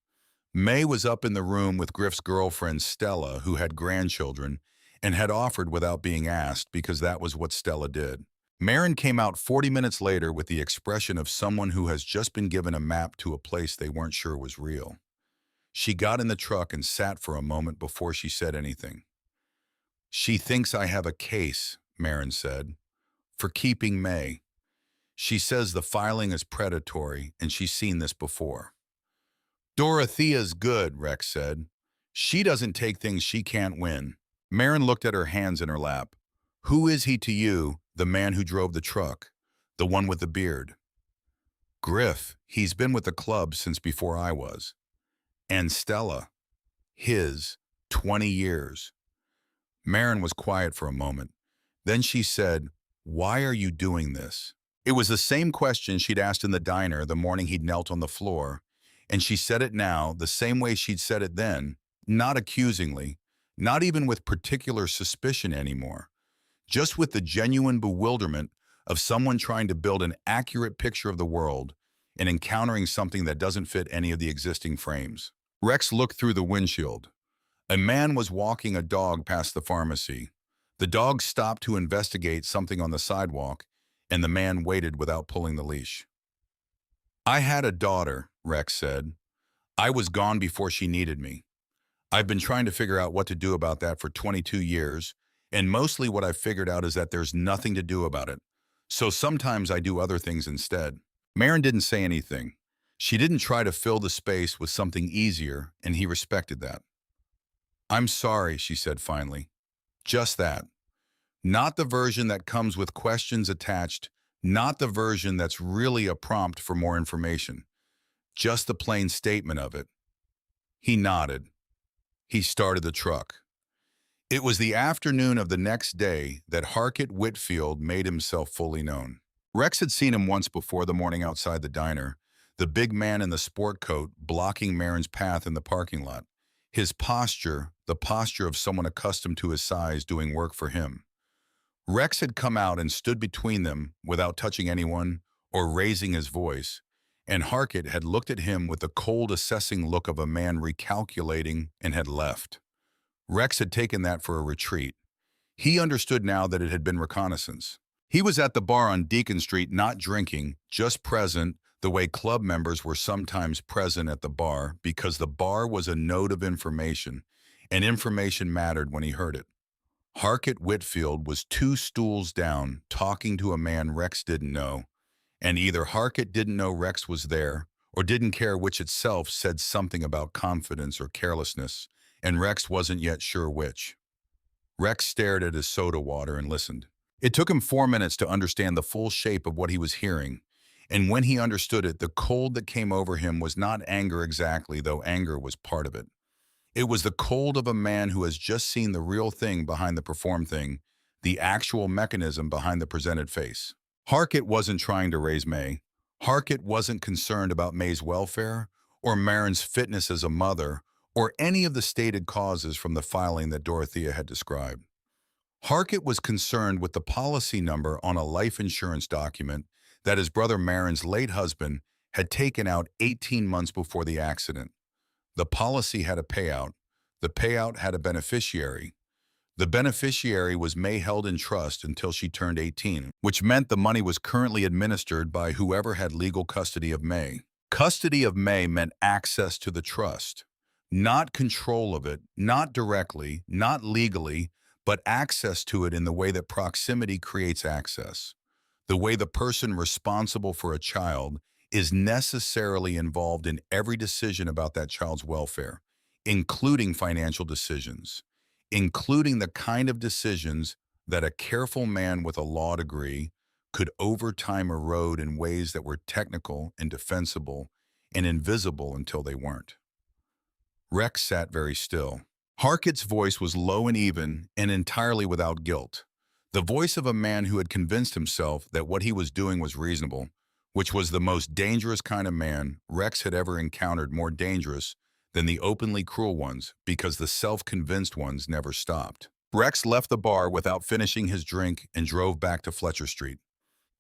Speaker 1: May was up in the room with Griff's girlfriend, Stella, who had grandchildren, and had offered without being asked because that was what Stella did. Marin came out 40 minutes later with the expression of someone who has just been given a map to a place they weren't sure was real. She got in the truck and sat for a moment before she said anything. "She thinks I have a case," Marin said, "for keeping May. She says the filing is predatory, and she's seen this before." "Dorothea's good," Rex said. "She doesn't take things she can't win." Marin looked at her hands in her lap. "Who is he to you, the man who drove the truck, the one with the beard?" "Griff. He's been with the club since before I was." "And Stella?" "His. 20 years." Marin was quiet for a moment. Then she said, "Why are you doing this?" It was the same question she'd asked in the diner the morning he'd knelt on the floor, and she said it now the same way she'd said it then, not accusingly, not even with particular suspicion anymore, just with the genuine bewilderment of someone trying to build an accurate picture of the world and encountering something that doesn't fit any of the existing frames. Rex looked through the windshield. A man was walking a dog past the pharmacy. The dog stopped to investigate something on the sidewalk, and the man waited without pulling the leash. "I had a daughter," Rex said. "I was gone before she needed me. I've been trying to figure out what to do about that for 22 years, and mostly what I've figured out is that there's nothing to do about it. So sometimes I do other things instead." Marin didn't say anything. She didn't try to fill the space with something easier, and he respected that. "I'm sorry," she said finally. Just that. Not the version that comes with questions attached, not the version that's really a prompt for more information. Just the plain statement of it. He nodded. He started the truck. It was the afternoon of the next day that Harkett Whitfield made himself fully known. Rex had seen him once before the morning outside the diner, the big man in the sport coat blocking Marin's path in the parking lot. His posture, the posture of someone accustomed to his size doing work for him. Rex had come out and stood between them without touching anyone or raising his voice, and Harkett had looked at him with the cold, assessing look of a man recalculating and had left. Rex had taken that for a retreat. He understood now that it had been reconnaissance. He was at the bar on Deacon Street, not drinking, just present, the way club members were sometimes present at the bar, because the bar was a node of information, and information mattered when he heard it. Harkett Whitfield was 2 stools down, talking to a man Rex didn't know, and either Harkett didn't know Rex was there, or didn't care, which itself said something about confidence or carelessness, and Rex wasn't yet sure which. Rex stared at his soda water and listened. It took him 4 minutes to understand the full shape of what he was hearing, and when he understood it, the cold that came over him was not anger exactly, though anger was part of it. It was the cold of a man who has just seen the real thing behind the performed thing, the actual mechanism behind the presented face. Harkett wasn't trying to raise May. Harkett wasn't concerned about May's welfare or Marin's fitness as a mother or any of the stated causes from the filing that Dorothea had described. Harkett was concerned with the policy number on a life insurance document that his brother Marin's late husband had taken out 18 months before the accident. The policy had a payout. The payout had a beneficiary. The beneficiary was May held in trust until she turned 18, which meant the money was currently administered by whoever had legal custody of May. Custody of May meant access to the trust, not control of it, not directly, not legally, but access to it in the way that proximity creates access. The way the person responsible for a child is necessarily involved in every decision about that child's welfare, including financial decisions, including the kind of decisions that a careful man with a law degree could over time erode in ways that were technical and defensible and invisible until they weren't. Rex sat very still. Harkett's voice was low and even and entirely without guilt. The voice of a man who had convinced himself that what he was doing was reasonable, which was the most dangerous kind of man Rex had ever encountered, more dangerous than the openly cruel ones because the self-convinced ones never stopped. Rex left the bar without finishing his drink and drove back to Fletcher Street.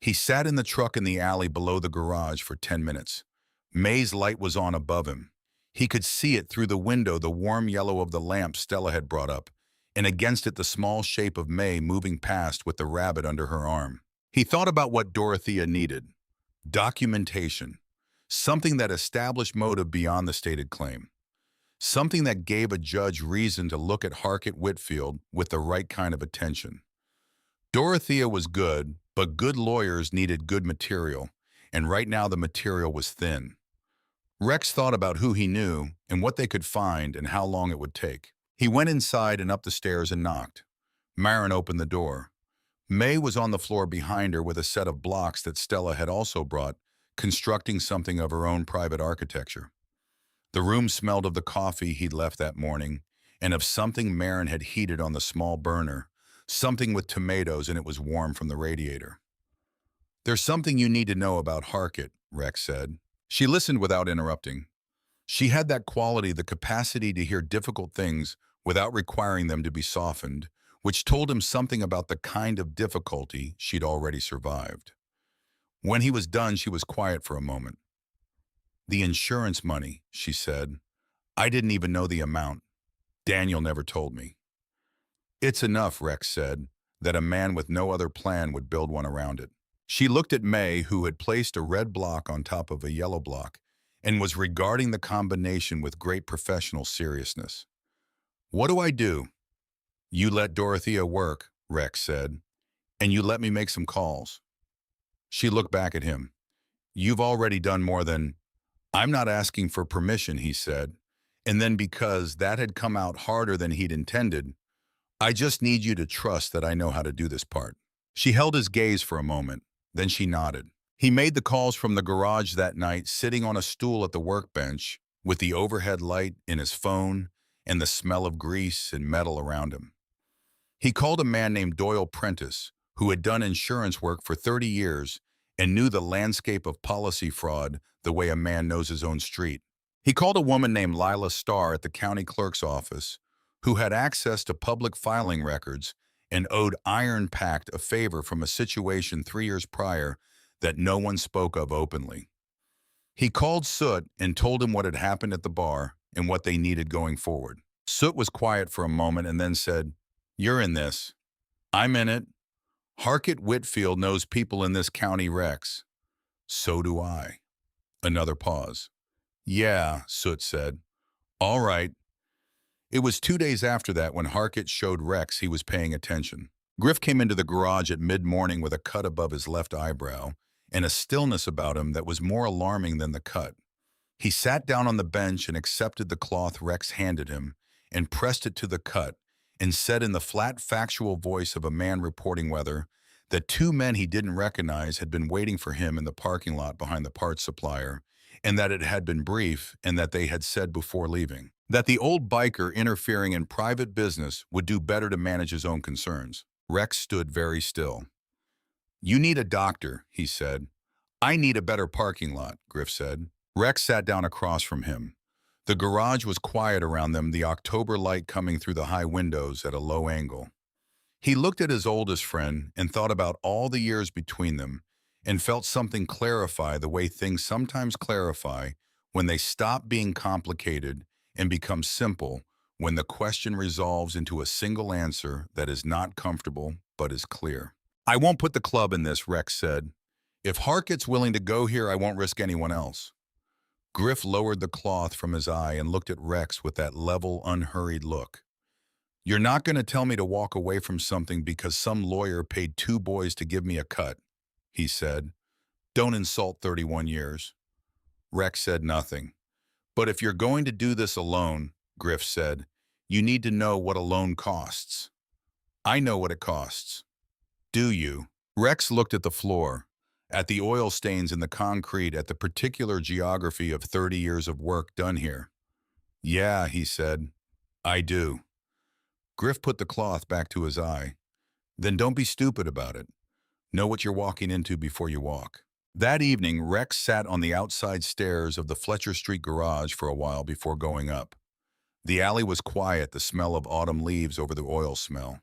Speaker 1: He sat in the truck in the alley below the garage for 10 minutes. May's light was on above him. He could see it through the window, the warm yellow of the lamp Stella had brought up, and against it the small shape of May moving past with the rabbit under her arm. He thought about what Dorothea needed. Documentation. Something that established motive beyond the stated claim. Something that gave a judge reason to look at Harkett Whitfield with the right kind of attention. Dorothea was good, but good lawyers needed good material, and right now the material was thin. Rex thought about who he knew and what they could find and how long it would take. He went inside and up the stairs and knocked. Marin opened the door. May was on the floor behind her with a set of blocks that Stella had also brought, constructing something of her own private architecture. The room smelled of the coffee he'd left that morning and of something Marin had heated on the small burner, something with tomatoes, and it was warm from the radiator. "There's something you need to know about Harkett," Rex said. She listened without interrupting. She had that quality, the capacity to hear difficult things without requiring them to be softened, which told him something about the kind of difficulty she'd already survived. When he was done, she was quiet for a moment. "The insurance money," she said. "I didn't even know the amount. Daniel never told me." "It's enough," Rex said, "that a man with no other plan would build one around it." She looked at May, who had placed a red block on top of a yellow block, and was regarding the combination with great professional seriousness. "What do I do?" "You let Dorothea work," Rex said, "and you let me make some calls." She looked back at him. "You've already done more than—" "I'm not asking for permission," he said, and then because that had come out harder than he'd intended, "I just need you to trust that I know how to do this part." She held his gaze for a moment. Then she nodded. He made the calls from the garage that night, sitting on a stool at the workbench, with the overhead light in his phone and the smell of grease and metal around him. He called a man named Doyle Prentice, who had done insurance work for 30 years and knew the landscape of policy fraud the way a man knows his own street. He called a woman named Lila Starr at the county clerk's office, who had access to public filing records and owed iron-packed a favor from a situation 3 years prior that no one spoke of openly. He called Soot and told him what had happened at the bar and what they needed going forward. Soot was quiet for a moment and then said, "You're in this." "I'm in it. Harkett Whitfield knows people in this county, Rex." "So do I." Another pause. "Yeah," Soot said. "All right." It was 2 days after that when Harkett showed Rex he was paying attention. Griff came into the garage at mid-morning with a cut above his left eyebrow and a stillness about him that was more alarming than the cut. He sat down on the bench and accepted the cloth Rex handed him and pressed it to the cut and said in the flat, factual voice of a man reporting weather that 2 men he didn't recognize had been waiting for him in the parking lot behind the parts supplier, and that it had been brief and that they had said before leaving that the old biker interfering in private business would do better to manage his own concerns. Rex stood very still. You need a doctor, he said. I need a better parking lot, Griff said. Rex sat down across from him. The garage was quiet around them, the October light coming through the high windows at a low angle. He looked at his oldest friend and thought about all the years between them and felt something clarify the way things sometimes clarify when they stop being complicated and become simple, when the question resolves into a single answer that is not comfortable but is clear. I won't put the club in this, Rex said. If Harkett's willing to go here, I won't risk anyone else. Griff lowered the cloth from his eye and looked at Rex with that level, unhurried look. You're not going to tell me to walk away from something because some lawyer paid two boys to give me a cut, he said. Don't insult 31 years. Rex said nothing. But if you're going to do this alone, Griff said, you need to know what a loan costs. I know what it costs. Do you? Rex looked at the floor, at the oil stains in the concrete, at the particular geography of 30 years of work done here. Yeah, he said, I do. Griff put the cloth back to his eye. Then don't be stupid about it. Know what you're walking into before you walk. That evening, Rex sat on the outside stairs of the Fletcher Street garage for a while before going up. The alley was quiet, the smell of autumn leaves over the oil smell.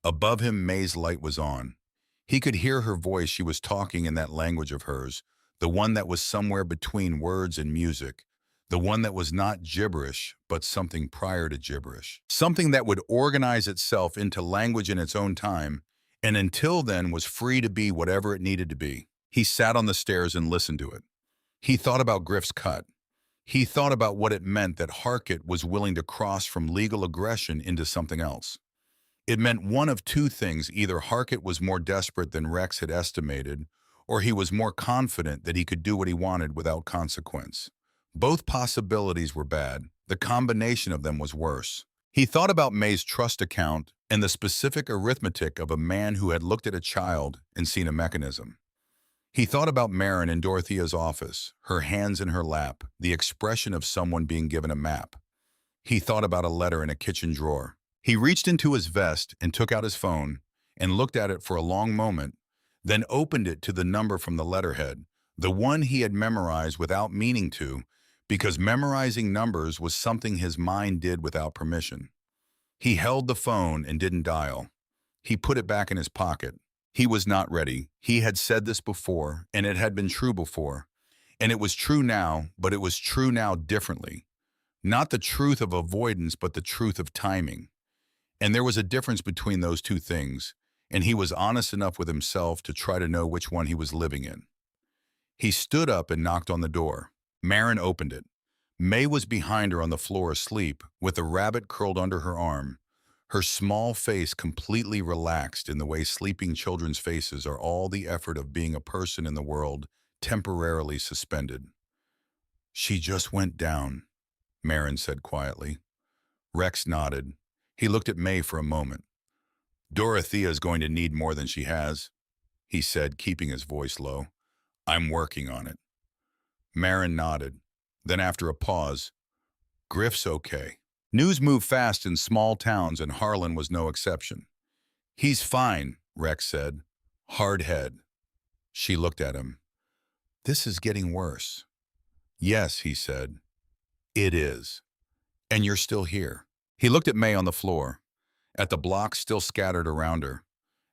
Speaker 1: Above him, May's light was on. He could hear her voice. She was talking in that language of hers, the one that was somewhere between words and music, the one that was not gibberish, but something prior to gibberish, something that would organize itself into language in its own time, and until then was free to be whatever it needed to be. He sat on the stairs and listened to it. He thought about Griff's cut. He thought about what it meant that Harkett was willing to cross from legal aggression into something else. It meant one of two things: either Harkett was more desperate than Rex had estimated, or he was more confident that he could do what he wanted without consequence. Both possibilities were bad. The combination of them was worse. He thought about May's trust account and the specific arithmetic of a man who had looked at a child and seen a mechanism. He thought about Marin in Dorothea's office, her hands in her lap, the expression of someone being given a map. He thought about a letter in a kitchen drawer. He reached into his vest and took out his phone and looked at it for a long moment, then opened it to the number from the letterhead, the one he had memorized without meaning to, because memorizing numbers was something his mind did without permission. He held the phone and didn't dial. He put it back in his pocket. He was not ready. He had said this before, and it had been true before. And it was true now, but it was true now differently. Not the truth of avoidance, but the truth of timing. And there was a difference between those two things, and he was honest enough with himself to try to know which one he was living in. He stood up and knocked on the door. Marin opened it. May was behind her on the floor asleep, with a rabbit curled under her arm, her small face completely relaxed in the way sleeping children's faces are, all the effort of being a person in the world temporarily suspended. She just went down, Marin said quietly. Rex nodded. He looked at May for a moment. Dorothea's going to need more than she has, he said, keeping his voice low. I'm working on it. Marin nodded. Then after a pause, Griff's okay. News moved fast in small towns, and Harlan was no exception. He's fine, Rex said. Hard head. She looked at him. This is getting worse. Yes, he said. It is. And you're still here. He looked at May on the floor, at the blocks still scattered around her,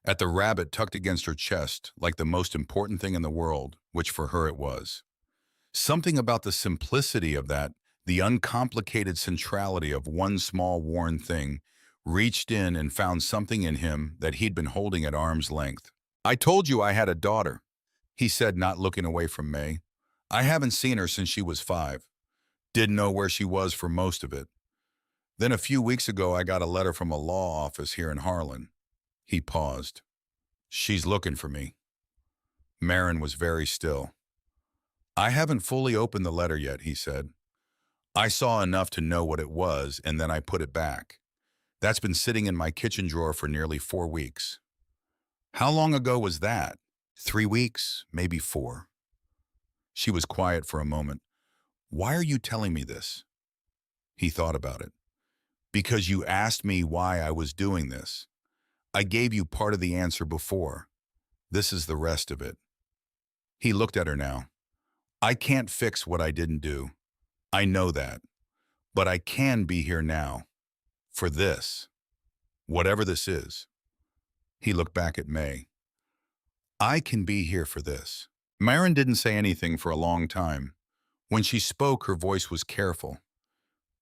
Speaker 1: at the rabbit tucked against her chest like the most important thing in the world, which for her it was. Something about the simplicity of that, the uncomplicated centrality of one small worn thing, reached in and found something in him that he'd been holding at arm's length. I told you I had a daughter, he said, not looking away from May. I haven't seen her since she was 5. Didn't know where she was for most of it. Then a few weeks ago, I got a letter from a law office here in Harlan. He paused. She's looking for me. Marin was very still. I haven't fully opened the letter yet, he said. I saw enough to know what it was, and then I put it back. That's been sitting in my kitchen drawer for nearly 4 weeks. How long ago was that? 3 weeks, maybe 4. She was quiet for a moment. Why are you telling me this? He thought about it. Because you asked me why I was doing this. I gave you part of the answer before. This is the rest of it. He looked at her now. I can't fix what I didn't do. I know that. But I can be here now. For this. Whatever this is. He looked back at May. I can be here for this. Marin didn't say anything for a long time. When she spoke, her voice was careful.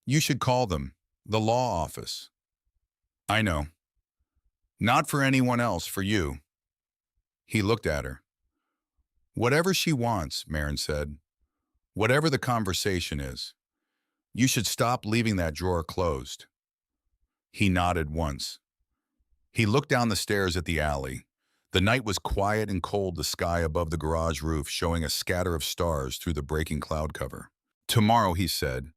Speaker 1: You should call them. The law office. I know. Not for anyone else, for you. He looked at her. Whatever she wants, Marin said. Whatever the conversation is. You should stop leaving that drawer closed. He nodded once. He looked down the stairs at the alley. The night was quiet and cold, the sky above the garage roof showing a scatter of stars through the breaking cloud cover. Tomorrow, he said.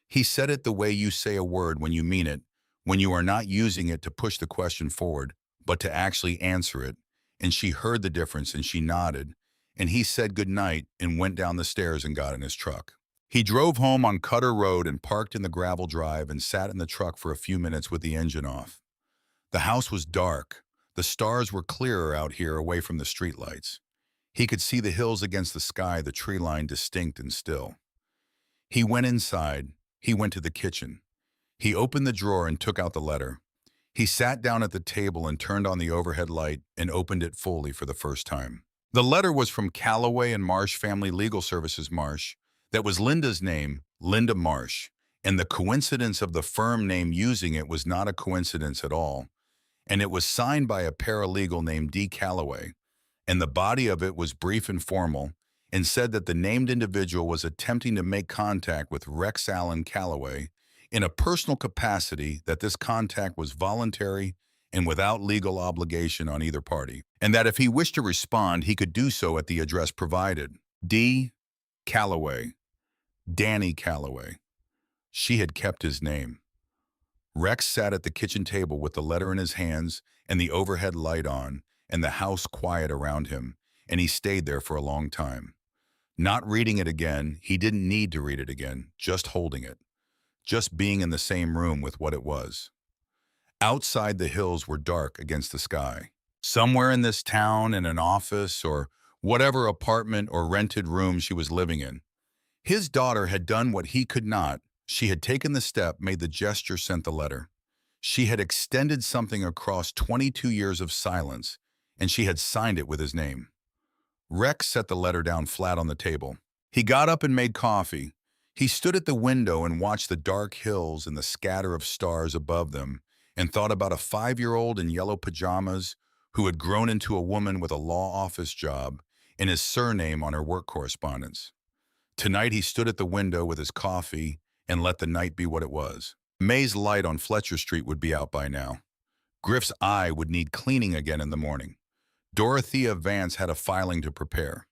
Speaker 1: He said it the way you say a word when you mean it, when you are not using it to push the question forward, but to actually answer it. And she heard the difference and she nodded. And he said good night and went down the stairs and got in his truck. He drove home on Cutter Road and parked in the gravel drive and sat in the truck for a few minutes with the engine off. The house was dark. The stars were clearer out here away from the streetlights. He could see the hills against the sky, the tree line distinct and still. He went inside. He went to the kitchen. He opened the drawer and took out the letter. He sat down at the table and turned on the overhead light and opened it fully for the first time. The letter was from Calloway and Marsh Family Legal Services Marsh. That was Linda's name, Linda Marsh, and the coincidence of the firm name using it was not a coincidence at all. And it was signed by a paralegal named D. Calloway, and the body of it was brief and formal, and said that the named individual was attempting to make contact with Rex Allen Calloway in a personal capacity, that this contact was voluntary and without legal obligation on either party, and that if he wished to respond, he could do so at the address provided. D. Calloway. Danny Calloway. She had kept his name. Rex sat at the kitchen table with the letter in his hands and the overhead light on and the house quiet around him, and he stayed there for a long time. Not reading it again, he didn't need to read it again, just holding it. Just being in the same room with what it was. Outside, the hills were dark against the sky. Somewhere in this town, in an office or whatever apartment or rented room she was living in, his daughter had done what he could not. She had taken the step, made the gesture, sent the letter. She had extended something across 22 years of silence, and she had signed it with his name. Rex set the letter down flat on the table. He got up and made coffee. He stood at the window and watched the dark hills and the scatter of stars above them, and thought about a 5-year-old in yellow pajamas who had grown into a woman with a law office job and his surname on her work correspondence. Tonight he stood at the window with his coffee and let the night be what it was. May's light on Fletcher Street would be out by now. Griff's eye would need cleaning again in the morning. Dorothea Vance had a filing to prepare.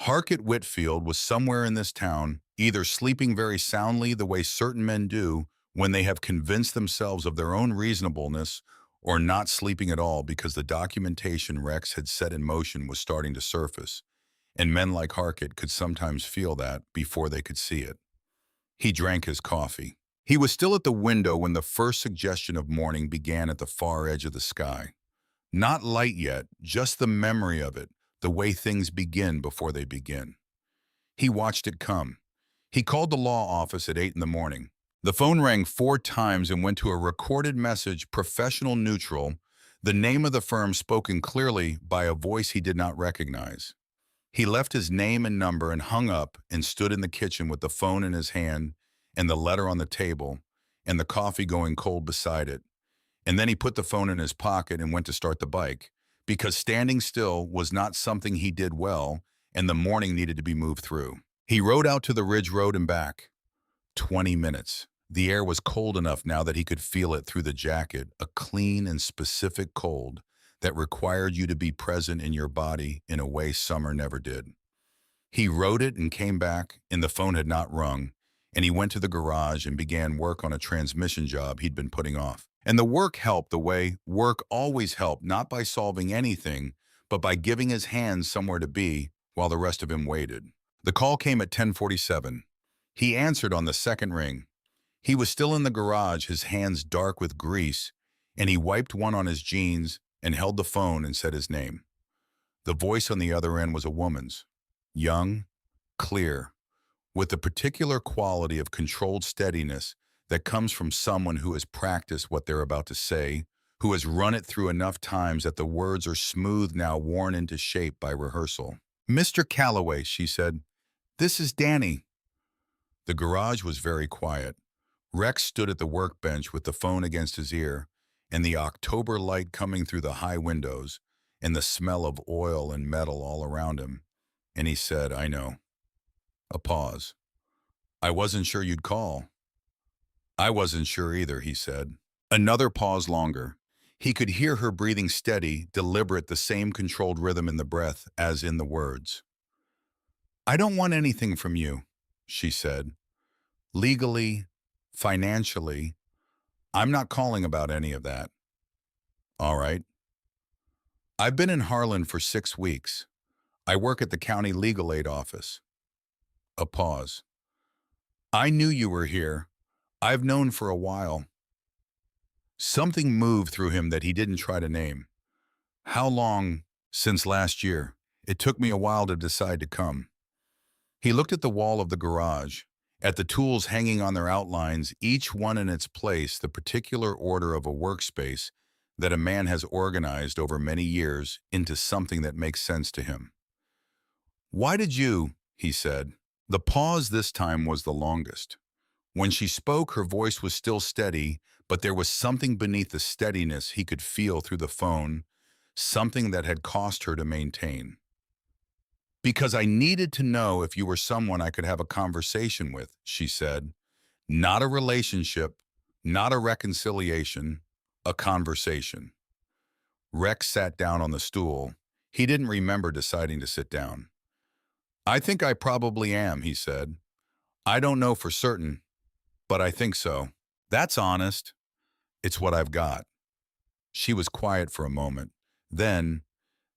Speaker 1: Harkett Whitfield was somewhere in this town, either sleeping very soundly the way certain men do when they have convinced themselves of their own reasonableness, or not sleeping at all because the documentation Rex had set in motion was starting to surface, and men like Harkett could sometimes feel that before they could see it. He drank his coffee. He was still at the window when the first suggestion of morning began at the far edge of the sky. Not light yet, just the memory of it, the way things begin before they begin. He watched it come. He called the law office at 8 in the morning. The phone rang 4 times and went to a recorded message, professional neutral, the name of the firm spoken clearly by a voice he did not recognize. He left his name and number and hung up and stood in the kitchen with the phone in his hand and the letter on the table and the coffee going cold beside it. And then he put the phone in his pocket and went to start the bike, because standing still was not something he did well, and the morning needed to be moved through. He rode out to the Ridge Road and back. 20 minutes. The air was cold enough now that he could feel it through the jacket, a clean and specific cold that required you to be present in your body in a way summer never did. He rode it and came back, and the phone had not rung, and he went to the garage and began work on a transmission job he'd been putting off. And the work helped the way work always helped, not by solving anything, but by giving his hands somewhere to be while the rest of him waited. The call came at 10:47. He answered on the second ring. He was still in the garage, his hands dark with grease, and he wiped one on his jeans and held the phone and said his name. The voice on the other end was a woman's, young, clear, with the particular quality of controlled steadiness that comes from someone who has practiced what they're about to say, who has run it through enough times that the words are smooth now, worn into shape by rehearsal. "Mr. Calloway," she said, "this is Danny." The garage was very quiet. Rex stood at the workbench with the phone against his ear, and the October light coming through the high windows, and the smell of oil and metal all around him. And he said, "I know." A pause. "I wasn't sure you'd call." "I wasn't sure either," he said. Another pause longer. He could hear her breathing steady, deliberate, the same controlled rhythm in the breath as in the words. "I don't want anything from you," she said. "Legally, financially, I'm not calling about any of that." "All right." "I've been in Harlan for 6 weeks. I work at the county legal aid office." A pause. "I knew you were here. I've known for a while." Something moved through him that he didn't try to name. "How long?" "Since last year. It took me a while to decide to come." He looked at the wall of the garage, at the tools hanging on their outlines, each one in its place, the particular order of a workspace that a man has organized over many years into something that makes sense to him. "Why did you?" he said. The pause this time was the longest. When she spoke, her voice was still steady, but there was something beneath the steadiness he could feel through the phone, something that had cost her to maintain. "Because I needed to know if you were someone I could have a conversation with," she said. "Not a relationship, not a reconciliation, a conversation." Rex sat down on the stool. He didn't remember deciding to sit down. "I think I probably am," he said. "I don't know for certain, but I think so." "That's honest." "It's what I've got." She was quiet for a moment. Then,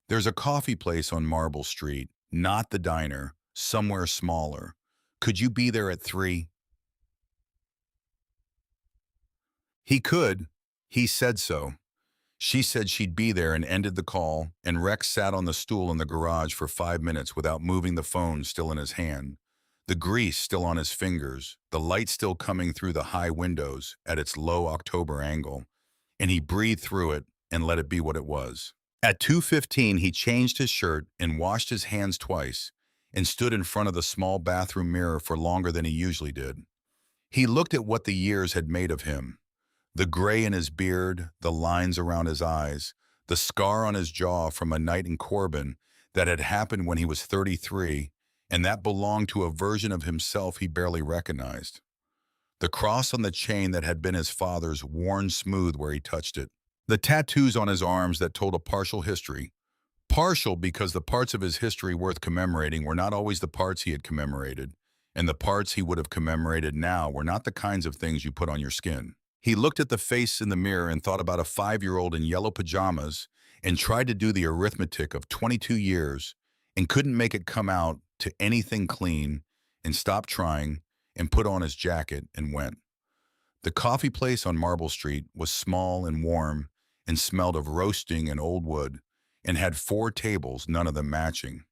Speaker 1: "There's a coffee place on Marble Street, not the diner, somewhere smaller. Could you be there at 3?" He could. He said so. She said she'd be there and ended the call, and Rex sat on the stool in the garage for 5 minutes without moving, the phone still in his hand, the grease still on his fingers, the light still coming through the high windows at its low October angle, and he breathed through it and let it be what it was. At 2:15, he changed his shirt and washed his hands twice and stood in front of the small bathroom mirror for longer than he usually did. He looked at what the years had made of him. The gray in his beard, the lines around his eyes, the scar on his jaw from a night in Corbin that had happened when he was 33, and that belonged to a version of himself he barely recognized. The cross on the chain that had been his father's, worn smooth where he touched it. The tattoos on his arms that told a partial history. Partial because the parts of his history worth commemorating were not always the parts he had commemorated, and the parts he would have commemorated now were not the kinds of things you put on your skin. He looked at the face in the mirror and thought about a 5-year-old in yellow pajamas and tried to do the arithmetic of 22 years and couldn't make it come out to anything clean, and stopped trying and put on his jacket and went. The coffee place on Marble Street was small and warm and smelled of roasting and old wood and had 4 tables, none of them matching.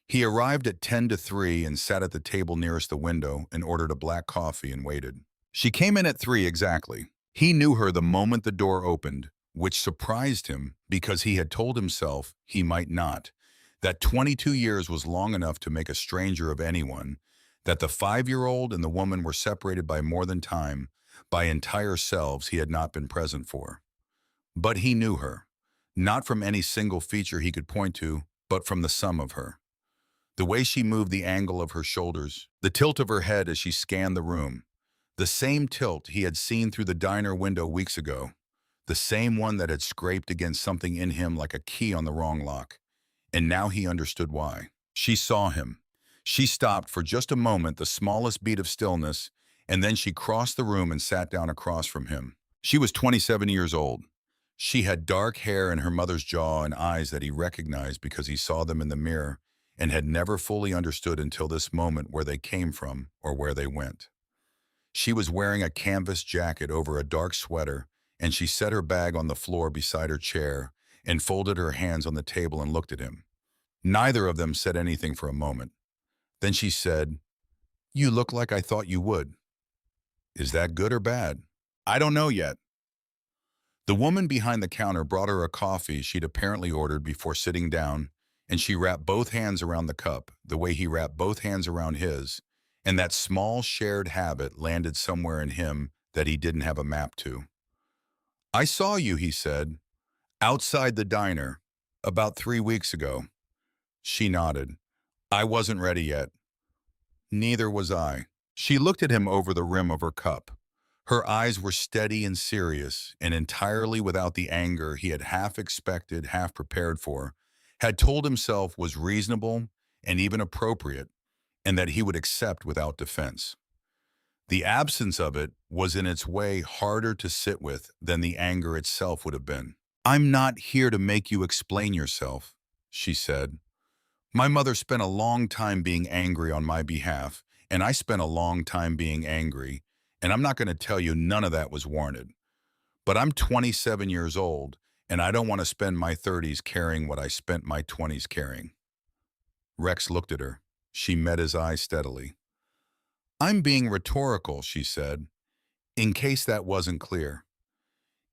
Speaker 1: He arrived at 10 to 3 and sat at the table nearest the window and ordered a black coffee and waited. She came in at 3 exactly. He knew her the moment the door opened, which surprised him because he had told himself he might not, that 22 years was long enough to make a stranger of anyone, that the 5-year-old and the woman were separated by more than time, by entire selves he had not been present for. But he knew her, not from any single feature he could point to, but from the sum of her. The way she moved, the angle of her shoulders, the tilt of her head as she scanned the room. The same tilt he had seen through the diner window weeks ago. The same one that had scraped against something in him like a key on the wrong lock. And now he understood why. She saw him. She stopped for just a moment, the smallest beat of stillness, and then she crossed the room and sat down across from him. She was 27 years old. She had dark hair and her mother's jaw and eyes that he recognized because he saw them in the mirror and had never fully understood until this moment where they came from or where they went. She was wearing a canvas jacket over a dark sweater, and she set her bag on the floor beside her chair and folded her hands on the table and looked at him. Neither of them said anything for a moment. Then she said, "You look like I thought you would. Is that good or bad?" "I don't know yet." The woman behind the counter brought her a coffee she'd apparently ordered before sitting down, and she wrapped both hands around the cup, the way he wrapped both hands around his, and that small shared habit landed somewhere in him that he didn't have a map to. "I saw you," he said, "outside the diner, about 3 weeks ago." She nodded. "I wasn't ready yet." "Neither was I." She looked at him over the rim of her cup. Her eyes were steady and serious, and entirely without the anger he had half expected, half prepared for, had told himself was reasonable and even appropriate, and that he would accept without defense. The absence of it was in its way harder to sit with than the anger itself would have been. "I'm not here to make you explain yourself," she said. "My mother spent a long time being angry on my behalf, and I spent a long time being angry, and I'm not going to tell you none of that was warranted. But I'm 27 years old, and I don't want to spend my 30s carrying what I spent my 20s carrying." Rex looked at her. She met his eyes steadily. "I'm being rhetorical," she said, "in case that wasn't clear."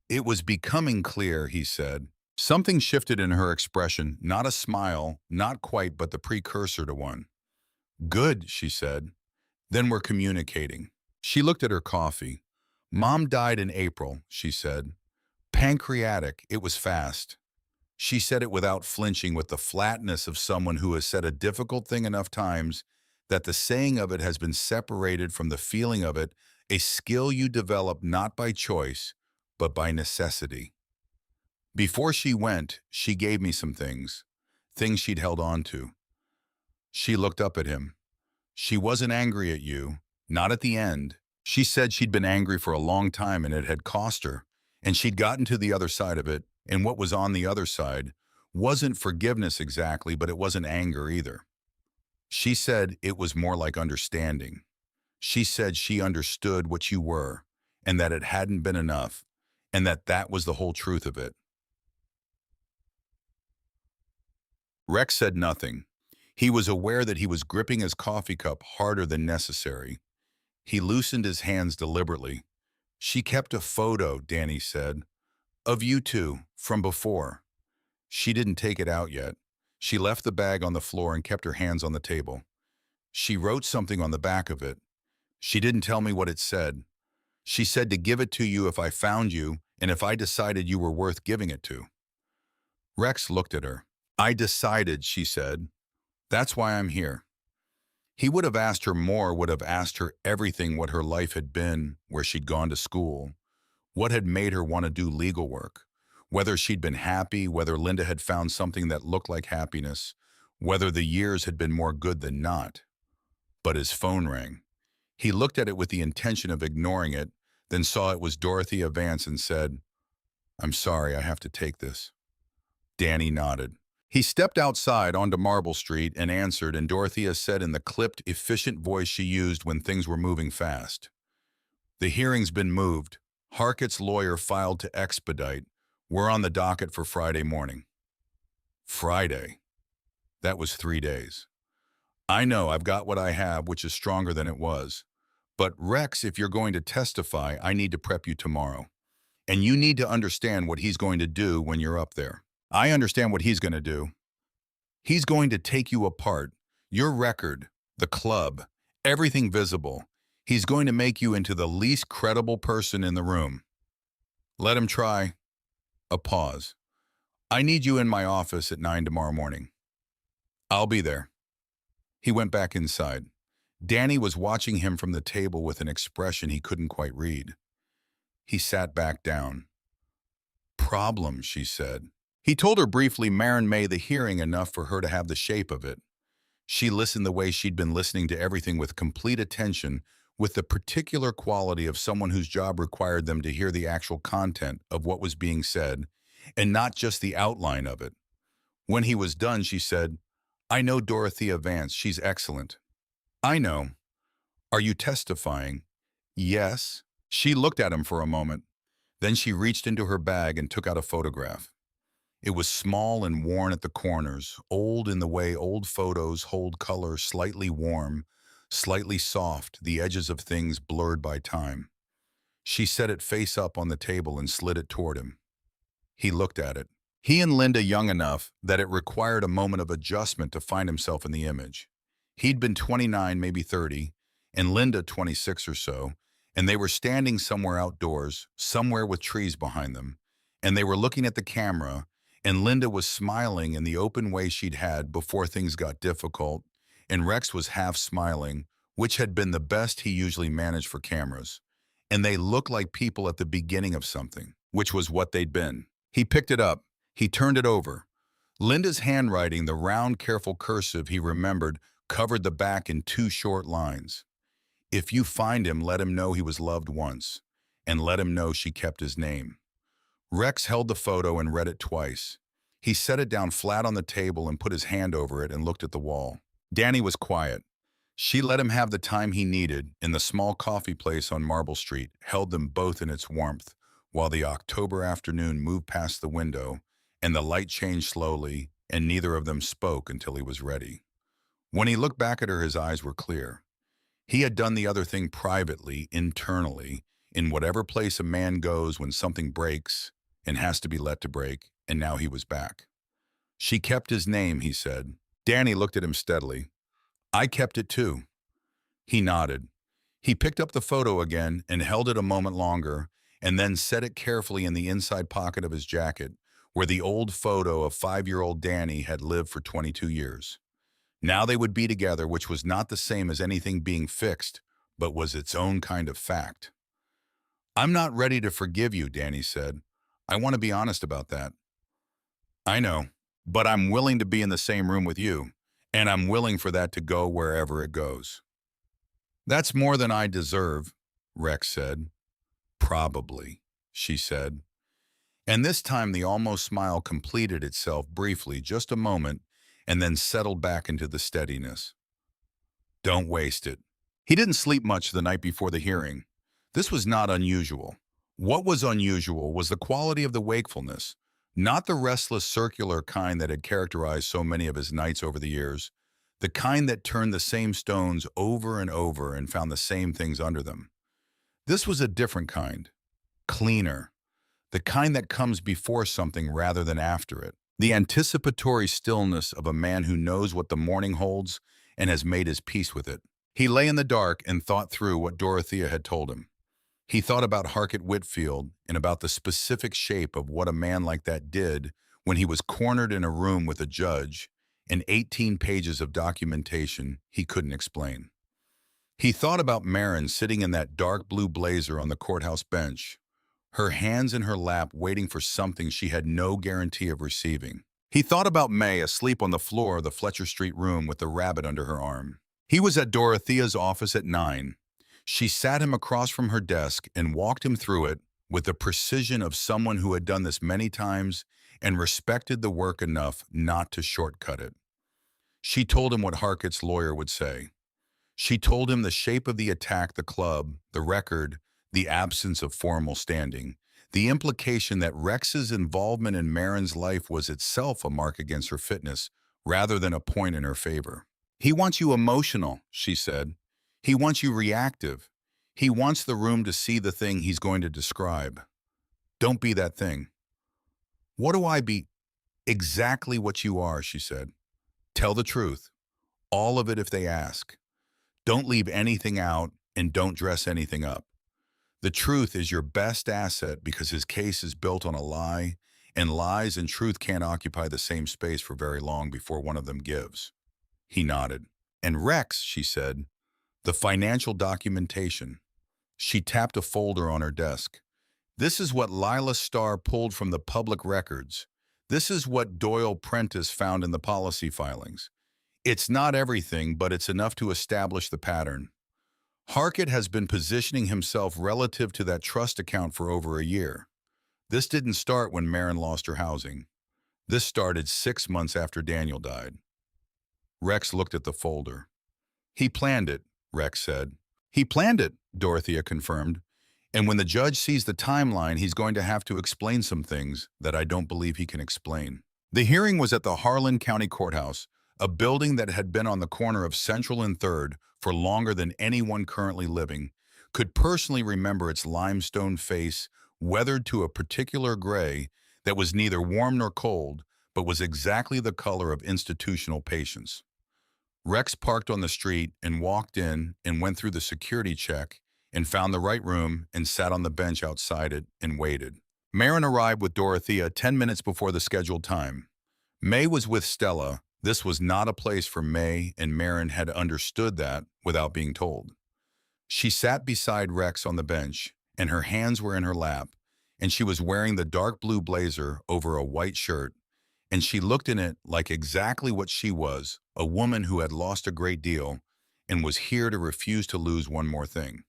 Speaker 1: "It was becoming clear," he said. Something shifted in her expression, not a smile, not quite, but the precursor to one. "Good," she said. "Then we're communicating." She looked at her coffee. "Mom died in April," she said. "Pancreatic, it was fast." She said it without flinching, with the flatness of someone who has said a difficult thing enough times that the saying of it has been separated from the feeling of it, a skill you develop not by choice, but by necessity. "Before she went, she gave me some things she'd held on to." She looked up at him. "She wasn't angry at you, not at the end. She said she'd been angry for a long time and it had cost her, and she'd gotten to the other side of it, and what was on the other side wasn't forgiveness exactly, but it wasn't anger either. She said it was more like understanding. She said she understood what you were, and that it hadn't been enough, and that was the whole truth of it." Rex said nothing. He was aware that he was gripping his coffee cup harder than necessary. He loosened his hands deliberately. "She kept a photo," Danny said, "of you two, from before." She didn't take it out yet. She left the bag on the floor and kept her hands on the table. "She wrote something on the back of it. She didn't tell me what it said. She said to give it to you if I found you and if I decided you were worth giving it to." Rex looked at her. "I decided," she said. "That's why I'm here." He would have asked her more, would have asked her everything, what her life had been, where she'd gone to school, what had made her want to do legal work, whether she'd been happy, whether Linda had found something that looked like happiness, whether the years had been more good than not. But his phone rang. He looked at it with the intention of ignoring it, then saw it was Dorothea Vance and said, "I'm sorry, I have to take this." Danny nodded. He stepped outside onto Marble Street and answered, and Dorothea said in the clipped, efficient voice she used when things were moving fast, "The hearing's been moved. Harkett's lawyer filed to expedite. We're on the docket for Friday morning." Friday. That was 3 days. "I know, I've got what I have, which is stronger than it was. But Rex, if you're going to testify, I need to prep you tomorrow. And you need to understand what he's going to do when you're up there." "I understand what he's going to do." "He's going to take you apart. Your record, the club, everything visible. He's going to make you into the least credible person in the room." "Let him try." A pause. "I need you in my office at 9 tomorrow morning." "I'll be there." He went back inside. Danny was watching him from the table with an expression he couldn't quite read. He sat back down. "Problem," she said. He told her briefly Marin made the hearing enough for her to have the shape of it. She listened the way she'd been listening to everything, with complete attention, with the particular quality of someone whose job required them to hear the actual content of what was being said, and not just the outline of it. When he was done, she said, "I know Dorothea Vance. She's excellent." "I know. Are you testifying?" "Yes." She looked at him for a moment. Then she reached into her bag and took out a photograph. It was small and worn at the corners, old in the way old photos hold color, slightly warm, slightly soft, the edges of things blurred by time. She set it face up on the table and slid it toward him. He looked at it. He and Linda young enough that it required a moment of adjustment to find himself in the image. He'd been 29, maybe 30, and Linda 26 or so, and they were standing somewhere outdoors, somewhere with trees behind them, and they were looking at the camera, and Linda was smiling in the open way she'd had before things got difficult, and Rex was half smiling, which had been the best he usually managed for cameras. And they looked like people at the beginning of something, which was what they'd been. He picked it up. He turned it over. Linda's handwriting, the round, careful cursive he remembered, covered the back in two short lines. If you find him, let him know he was loved once, and let him know she kept his name. Rex held the photo and read it twice. He set it down flat on the table and put his hand over it and looked at the wall. Danny was quiet. She let him have the time he needed, and the small coffee place on Marble Street held them both in its warmth, while the October afternoon moved past the window, and the light changed slowly, and neither of them spoke until he was ready. When he looked back at her, his eyes were clear. He had done the other thing privately, internally, in whatever place a man goes when something breaks and has to be let to break, and now he was back. She kept his name, he said. Danny looked at him steadily. I kept it too. He nodded. He picked up the photo again and held it a moment longer, and then set it carefully in the inside pocket of his jacket, where the old photo of 5-year-old Danny had lived for 22 years. Now they would be together, which was not the same as anything being fixed, but was its own kind of fact. I'm not ready to forgive you, Danny said. I want to be honest about that. I know, but I'm willing to be in the same room with you, and I'm willing for that to go wherever it goes. That's more than I deserve, Rex said. Probably, she said. And this time the almost smile completed itself briefly, just a moment, and then settled back into the steadiness. Don't waste it. He didn't sleep much the night before the hearing. This was not unusual. What was unusual was the quality of the wakefulness, not the restless circular kind that had characterized so many of his nights over the years, the kind that turned the same stones over and over and found the same things under them. This was a different kind, cleaner, the kind that comes before something rather than after it. The anticipatory stillness of a man who knows what the morning holds and has made his peace with it. He lay in the dark and thought through what Dorothea had told him. He thought about Harkett Whitfield and about the specific shape of what a man like that did when he was cornered in a room with a judge and 18 pages of documentation he couldn't explain. He thought about Marin sitting in that dark blue blazer on the courthouse bench, her hands in her lap waiting for something she had no guarantee of receiving. He thought about May asleep on the floor of the Fletcher Street room with the rabbit under her arm. He was at Dorothea's office at 9. She sat him across from her desk and walked him through it with the precision of someone who had done this many times and respected the work enough not to shortcut it. She told him what Harkett's lawyer would say. She told him the shape of the attack, the club, the record, the absence of formal standing, the implication that Rex's involvement in Marin's life was itself a mark against her fitness rather than a point in her favor. He wants you emotional, she said. He wants you reactive. He wants the room to see the thing he's going to describe. Don't be that thing. What do I be? Exactly what you are, she said. Tell the truth. All of it if they ask. Don't leave anything out and don't dress anything up. The truth is your best asset because his case is built on a lie, and lies and truth can't occupy the same space for very long before one of them gives. He nodded. And Rex, she said, the financial documentation. She tapped a folder on her desk. This is what Lila Starr pulled from the public records. This is what Doyle Prentice found in the policy filings. It's not everything, but it's enough to establish the pattern. Harkett has been positioning himself relative to that trust account for over a year. This didn't start when Marin lost her housing. This started 6 months after Daniel died. Rex looked at the folder. He planned it, Rex said. He planned it, Dorothea confirmed. And when the judge sees the timeline, he's going to have to explain some things that I don't believe he can explain. The hearing was at the Harlan County Courthouse, a building that had been on the corner of Central and 3rd for longer than anyone currently living could personally remember its limestone face, weathered to a particular gray that was neither warm nor cold, but was exactly the color of institutional patience. Rex parked on the street and walked in and went through the security check and found the right room and sat on the bench outside it and waited. Marin arrived with Dorothea 10 minutes before the scheduled time. May was with Stella. This was not a place for May, and Marin had understood that without being told. She sat beside Rex on the bench, and her hands were in her lap, and she was wearing the dark blue blazer over a white shirt, and she looked in it like exactly what she was, a woman who had lost a great deal and was here to refuse to lose one more thing.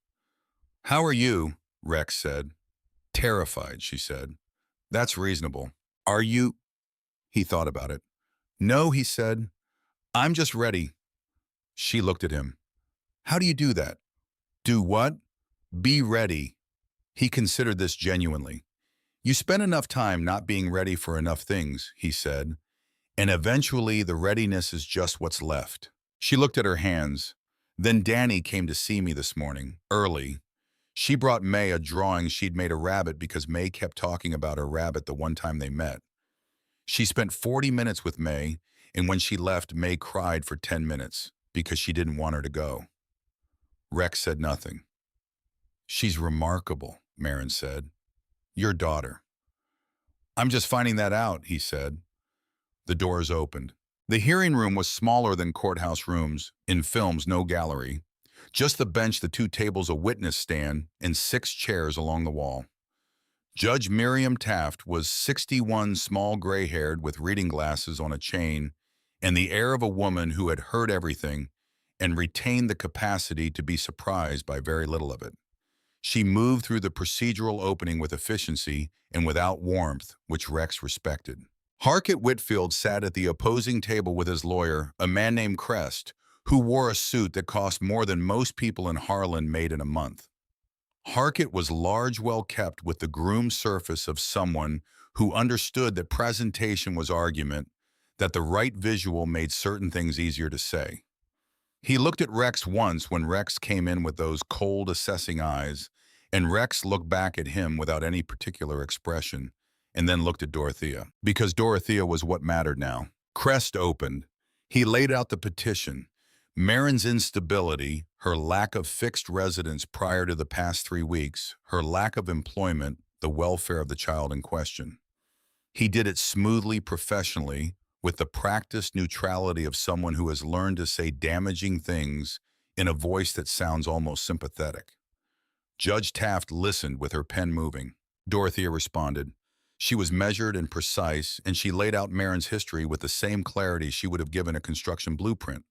Speaker 1: "How are you?" Rex said. "Terrified," she said. "That's reasonable. Are you?" He thought about it. "No," he said. "I'm just ready." She looked at him. "How do you do that?" "Do what?" "Be ready." He considered this genuinely. "You spend enough time not being ready for enough things," he said, "and eventually the readiness is just what's left." She looked at her hands. "Then Danny came to see me this morning, early. She brought May a drawing she'd made a rabbit because May kept talking about her rabbit the one time they met. She spent 40 minutes with May, and when she left, May cried for 10 minutes because she didn't want her to go." Rex said nothing. "She's remarkable," Marin said. "Your daughter." "I'm just finding that out," he said. The doors opened. The hearing room was smaller than courthouse rooms, in films no gallery. Just the bench, the 2 tables, a witness stand, and 6 chairs along the wall. Judge Miriam Taft was 61, small, gray-haired, with reading glasses on a chain, and the air of a woman who had heard everything and retained the capacity to be surprised by very little of it. She moved through the procedural opening with efficiency and without warmth, which Rex respected. Harkett Whitfield sat at the opposing table with his lawyer, a man named Crest, who wore a suit that cost more than most people in Harlan made in a month. Harkett was large, well-kept, with the groomed surface of someone who understood that presentation was argument, that the right visual made certain things easier to say. He looked at Rex once when Rex came in with those cold, assessing eyes, and Rex looked back at him without any particular expression, and then looked at Dorothea, because Dorothea was what mattered now. Crest opened. He laid out the petition. Marin's instability, her lack of fixed residence prior to the past 3 weeks, her lack of employment, the welfare of the child in question. He did it smoothly, professionally, with the practiced neutrality of someone who has learned to say damaging things in a voice that sounds almost sympathetic. Judge Taft listened with her pen moving. Dorothea responded. She was measured and precise, and she laid out Marin's history with the same clarity she would have given a construction blueprint.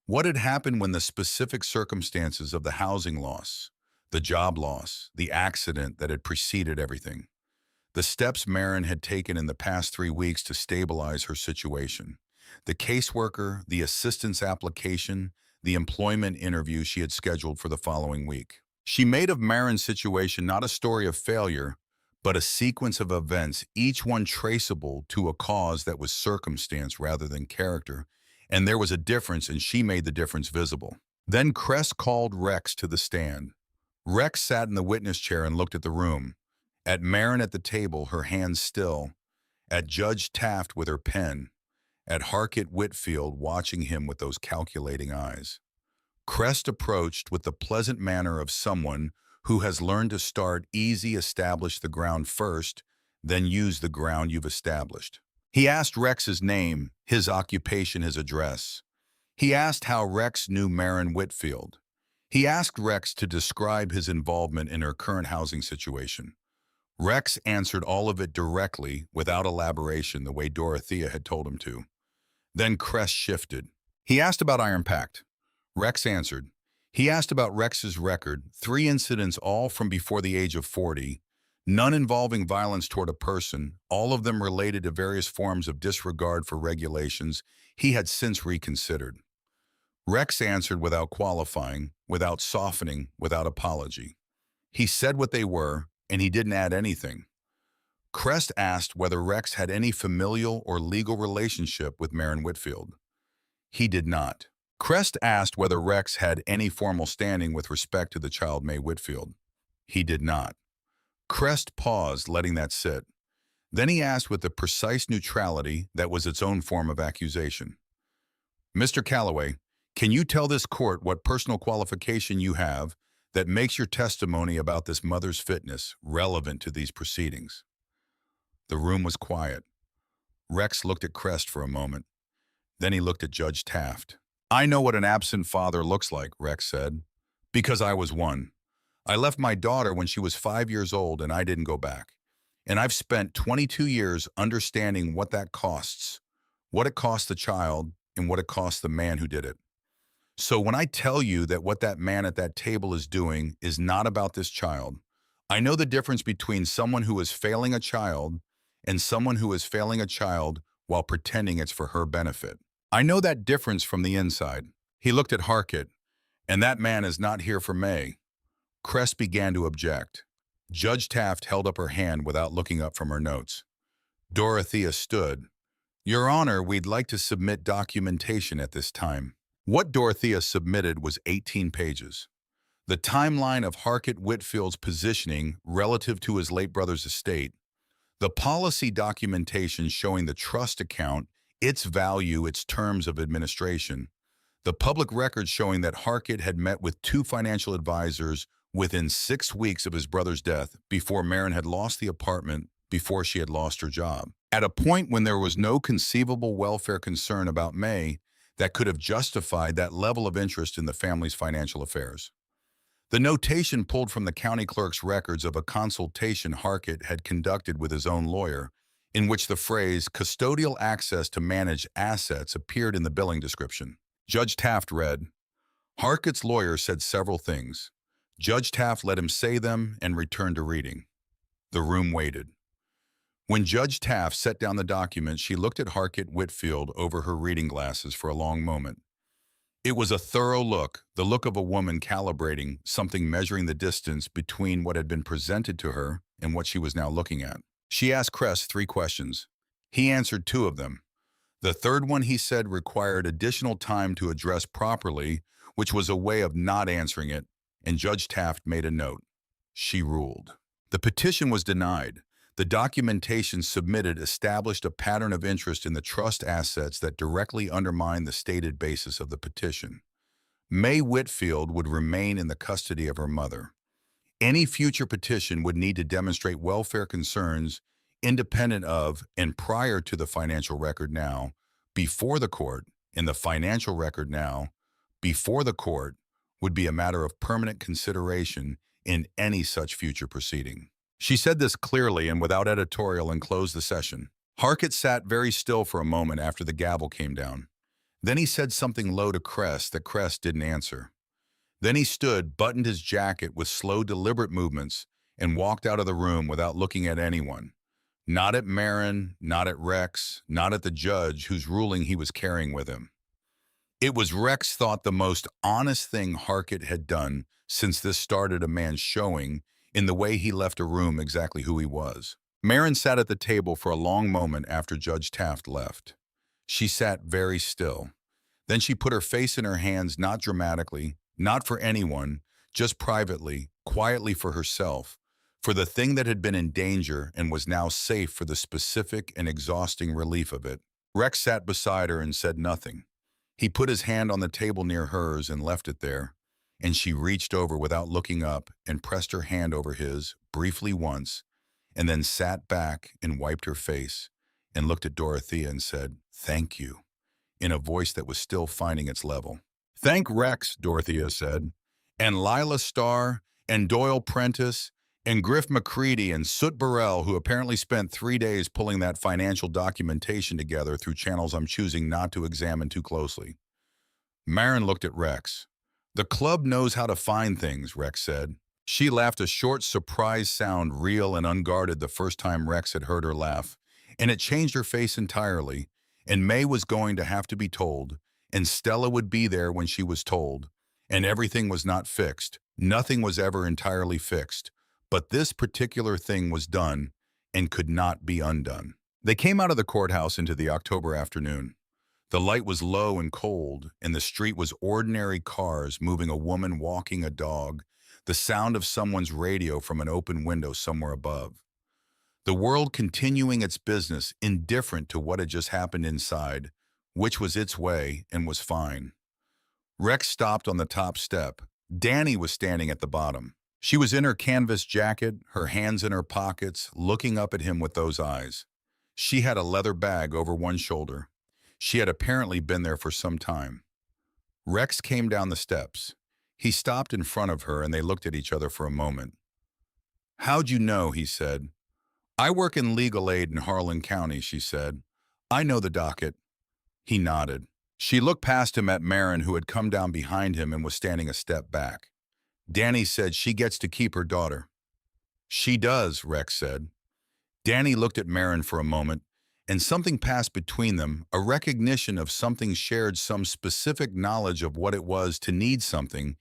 Speaker 1: What had happened when the specific circumstances of the housing loss, the job loss, the accident that had preceded everything. The steps Marin had taken in the past 3 weeks to stabilize her situation. The caseworker, the assistance application, the employment interview she had scheduled for the following week. She made of Marin's situation not a story of failure, but a sequence of events, each one traceable to a cause that was circumstance rather than character. And there was a difference, and she made the difference visible. Then Crest called Rex to the stand. Rex sat in the witness chair and looked at the room. At Marin at the table, her hands still. At Judge Taft with her pen. At Harkett Whitfield watching him with those calculating eyes. Crest approached with the pleasant manner of someone who has learned to start easy, establish the ground first, then use the ground you've established. He asked Rex his name, his occupation, his address. He asked how Rex knew Marin Whitfield. He asked Rex to describe his involvement in her current housing situation. Rex answered all of it directly, without elaboration, the way Dorothea had told him to. Then Crest shifted. He asked about Iron Pact. Rex answered. He asked about Rex's record, 3 incidents, all from before the age of 40, none involving violence toward a person, all of them related to various forms of disregard for regulations he had since reconsidered. Rex answered without qualifying, without softening, without apology. He said what they were, and he didn't add anything. Crest asked whether Rex had any familial or legal relationship with Maren Whitfield. He did not. Crest asked whether Rex had any formal standing with respect to the child May Whitfield. He did not. Crest paused, letting that sit. Then he asked with the precise neutrality that was its own form of accusation. Mr. Calloway, can you tell this court what personal qualification you have that makes your testimony about this mother's fitness relevant to these proceedings? The room was quiet. Rex looked at Crest for a moment. Then he looked at Judge Taft. I know what an absent father looks like, Rex said, because I was one. I left my daughter when she was 5 years old and I didn't go back. And I've spent 22 years understanding what that costs, what it costs the child and what it costs the man who did it. So when I tell you that what that man at that table is doing is not about this child, I know the difference between someone who is failing a child and someone who is failing a child while pretending it's for her benefit. I know that difference from the inside. He looked at Harkett, and that man is not here for May. Crest began to object. Judge Taft held up her hand without looking up from her notes. Dorothea stood. Your Honor, we'd like to submit documentation at this time. What Dorothea submitted was 18 pages. The timeline of Harkett Whitfield's positioning relative to his late brother's estate, the policy documentation showing the trust account, its value, its terms of administration, the public record showing that Harkett had met with 2 financial advisors within 6 weeks of his brother's death before Maren had lost the apartment, before she had lost her job. At a point when there was no conceivable welfare concern about May that could have justified that level of interest in the family's financial affairs. The notation pulled from the county clerk's records of a consultation Harkett had conducted with his own lawyer, in which the phrase custodial access to manage assets appeared in the billing description. Judge Taft read, Harkett's lawyer said several things. Judge Taft let him say them and returned to reading. The room waited. When Judge Taft set down the document, she looked at Harkett Whitfield over her reading glasses for a long moment. It was a thorough look, the look of a woman calibrating, something measuring the distance between what had been presented to her and what she was now looking at. She asked Crest 3 questions. He answered 2 of them. The third one, he said, required additional time to address properly, which was a way of not answering it, and Judge Taft made a note. She ruled. The petition was denied. The documentation submitted established a pattern of interest in the trust assets that directly undermined the stated basis of the petition. May Whitfield would remain in the custody of her mother. Any future petition would need to demonstrate welfare concerns independent of and prior to the financial record now, before the court, and the financial record now, before the court, would be a matter of permanent consideration in any such future proceeding. She said this clearly and without editorial and closed the session. Harkett sat very still for a moment after the gavel came down. Then he said something low to Crest that Crest didn't answer. Then he stood, buttoned his jacket with slow, deliberate movements, and walked out of the room without looking at anyone. Not at Maren, not at Rex, not at the judge whose ruling he was carrying with him. It was, Rex thought, the most honest thing Harkett had done since this started a man showing in the way he left a room exactly who he was. Maren sat at the table for a long moment after Judge Taft left. She sat very still. Then she put her face in her hands, not dramatically, not for anyone, just privately, quietly for herself, for the thing that had been in danger and was now safe for the specific and exhausting relief of it. Rex sat beside her and said nothing. He put his hand on the table near hers and left it there, and she reached over without looking up and pressed her hand over his, briefly once, and then sat back and wiped her face and looked at Dorothea and said, "Thank you," in a voice that was still finding its level. "Thank Rex," Dorothea said, "and Lila Starr, and Doyle Prentice, and Griff McCready, and Soot Burrell, who apparently spent 3 days pulling that financial documentation together through channels I'm choosing not to examine too closely." Maren looked at Rex. "The club knows how to find things," Rex said. She laughed, a short, surprised sound, real and unguarded the first time Rex had heard her laugh, and it changed her face entirely, and May was going to have to be told, and Stella would be there when she was told, and everything was not fixed, Nothing was ever entirely fixed, but this particular thing was done and could not be undone. They came out of the courthouse into the October afternoon. The light was low and cold, and the street was ordinary cars moving, a woman walking a dog, the sound of someone's radio from an open window somewhere above. The world continuing its business, indifferent to what had just happened inside, which was its way and was fine. Rex stopped on the top step. Danny was standing at the bottom. She was in her canvas jacket, her hands in her pockets, looking up at him with those eyes. She had a leather bag over one shoulder. She had apparently been there for some time. Rex came down the steps. He stopped in front of her and they looked at each other for a moment. "How'd you know?" he said. "I work in legal aid in Harlan County," she said. "I know the docket." He nodded. She looked past him at Marin, who had come down behind him and was standing a step back. Danny said she gets to keep her daughter. "She does," Rex said. Danny looked at Marin for a moment, and something passed between them, a recognition of something shared, some specific knowledge of what it was to need something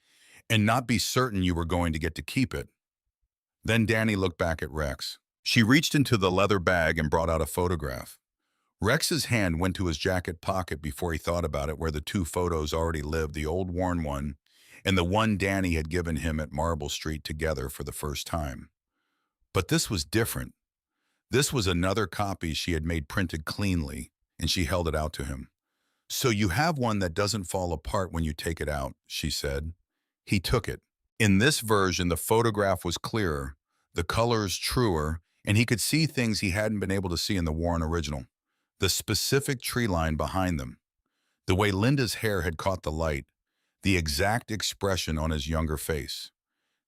Speaker 1: and not be certain you were going to get to keep it. Then Danny looked back at Rex. She reached into the leather bag and brought out a photograph. Rex's hand went to his jacket pocket before he thought about it, where the two photos already lived, the old worn one and the one Danny had given him at Marble Street together for the first time. But this was different. This was another copy she had made, printed cleanly, and she held it out to him. "So you have one that doesn't fall apart when you take it out," she said. He took it. In this version, the photograph was clearer, the colors truer, and he could see things he hadn't been able to see in the Warren original. The specific tree line behind them, the way Linda's hair had caught the light, the exact expression on his younger face.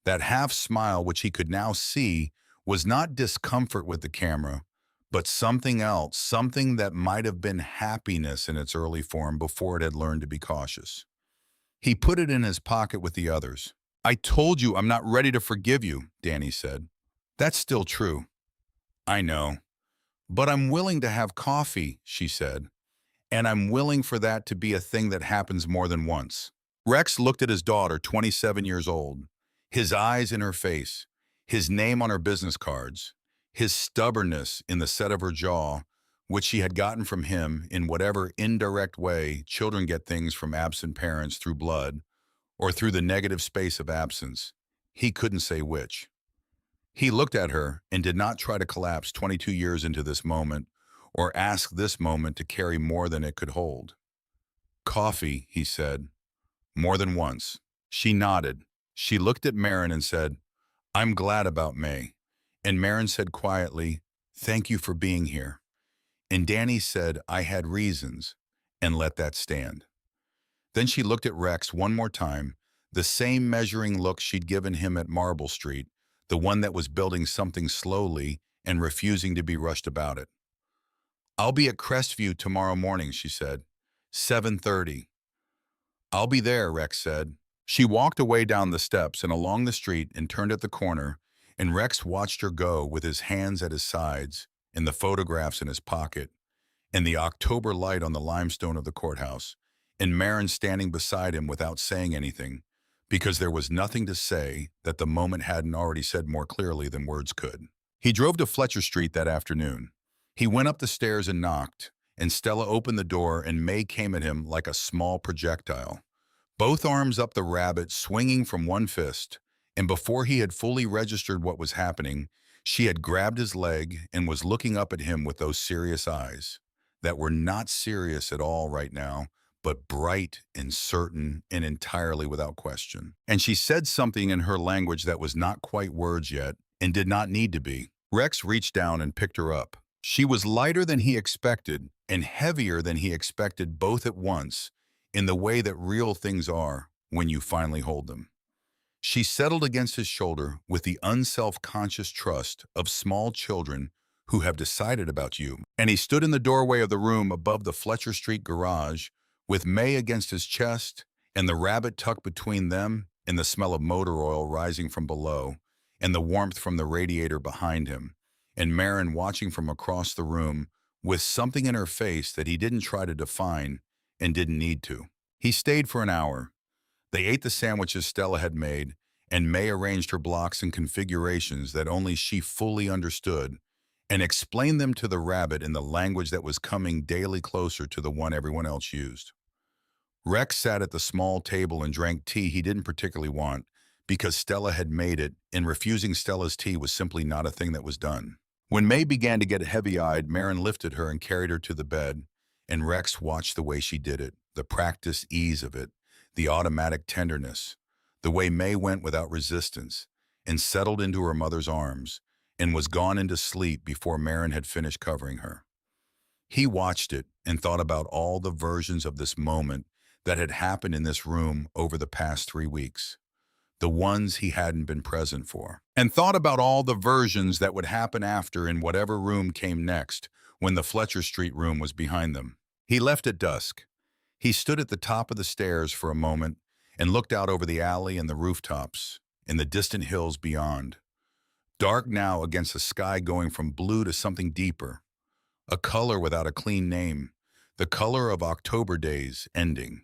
Speaker 1: That half smile, which he could now see, was not discomfort with the camera, but something else, something that might have been happiness in its early form before it had learned to be cautious. He put it in his pocket with the others. "I told you I'm not ready to forgive you," Danny said. "That's still true." "I know. But I'm willing to have coffee," she said. "And I'm willing for that to be a thing that happens more than once." Rex looked at his daughter, 27 years old, his eyes in her face, his name on her business cards, his stubbornness in the set of her jaw, which she had gotten from him in whatever indirect way children get things from absent parents, through blood or through the negative space of absence. He couldn't say which. He looked at her and did not try to collapse 22 years into this moment or ask this moment to carry more than it could hold. "Coffee," he said. "More than once." She nodded. She looked at Marin and said, "I'm glad about May." And Marin said quietly, "Thank you for being here." And Danny said, "I had reasons," and let that stand. Then she looked at Rex one more time, the same measuring look she'd given him at Marble Street, the one that was building something slowly and refusing to be rushed about it. "I'll be at Crestview tomorrow morning," she said. 7:30. "I'll be there," Rex said. She walked away down the steps and along the street and turned at the corner, and Rex watched her go with his hands at his sides and the photographs in his pocket and the October light on the limestone of the courthouse, and Marin standing beside him without saying anything, because there was nothing to say that the moment hadn't already said more clearly than words could. He drove to Fletcher Street that afternoon. He went up the stairs and knocked, and Stella opened the door, and May came at him like a small projectile, both arms up the rabbit, swinging from one fist, and before he had fully registered what was happening, she had grabbed his leg and was looking up at him with those serious eyes that were not serious at all right now, but bright and certain and entirely without question. And she said something in her language that was not quite words yet and did not need to be. Rex reached down and picked her up. She was lighter than he expected and heavier than he expected, both at once, in the way that real things are when you finally hold them. She settled against his shoulder with the unself-conscious trust of small children who have decided about you. And he stood in the doorway of the room above the Fletcher Street garage, with May against his chest and the rabbit tucked between them, and the smell of motor oil rising from below and the warmth from the radiator behind him, and Marin watching from across the room with something in her face that he didn't try to define and didn't need to. He stayed for an hour. They ate the sandwiches Stella had made, and May arranged her blocks in configurations that only she fully understood and explained them to the rabbit in the language that was coming daily closer to the one everyone else used. Rex sat at the small table and drank tea he didn't particularly want because Stella had made it, and refusing Stella's tea was simply not a thing that was done. When May began to get heavy-eyed, Marin lifted her and carried her to the bed, and Rex watched the way she did it, the practiced ease of it, the automatic tenderness, the way May went without resistance and settled into her mother's arms and was gone into sleep before Marin had finished covering her. He watched it and thought about all the versions of this moment that had happened in this room over the past 3 weeks, the ones he hadn't been present for, and thought about all the versions that would happen after in whatever room came next when the Fletcher Street room was behind them. He left at dusk. He stood at the top of the stairs for a moment and looked out over the alley and the rooftops and the distant hills beyond, dark now against a sky going from blue to something deeper, a color without a clean name, the color of October days ending.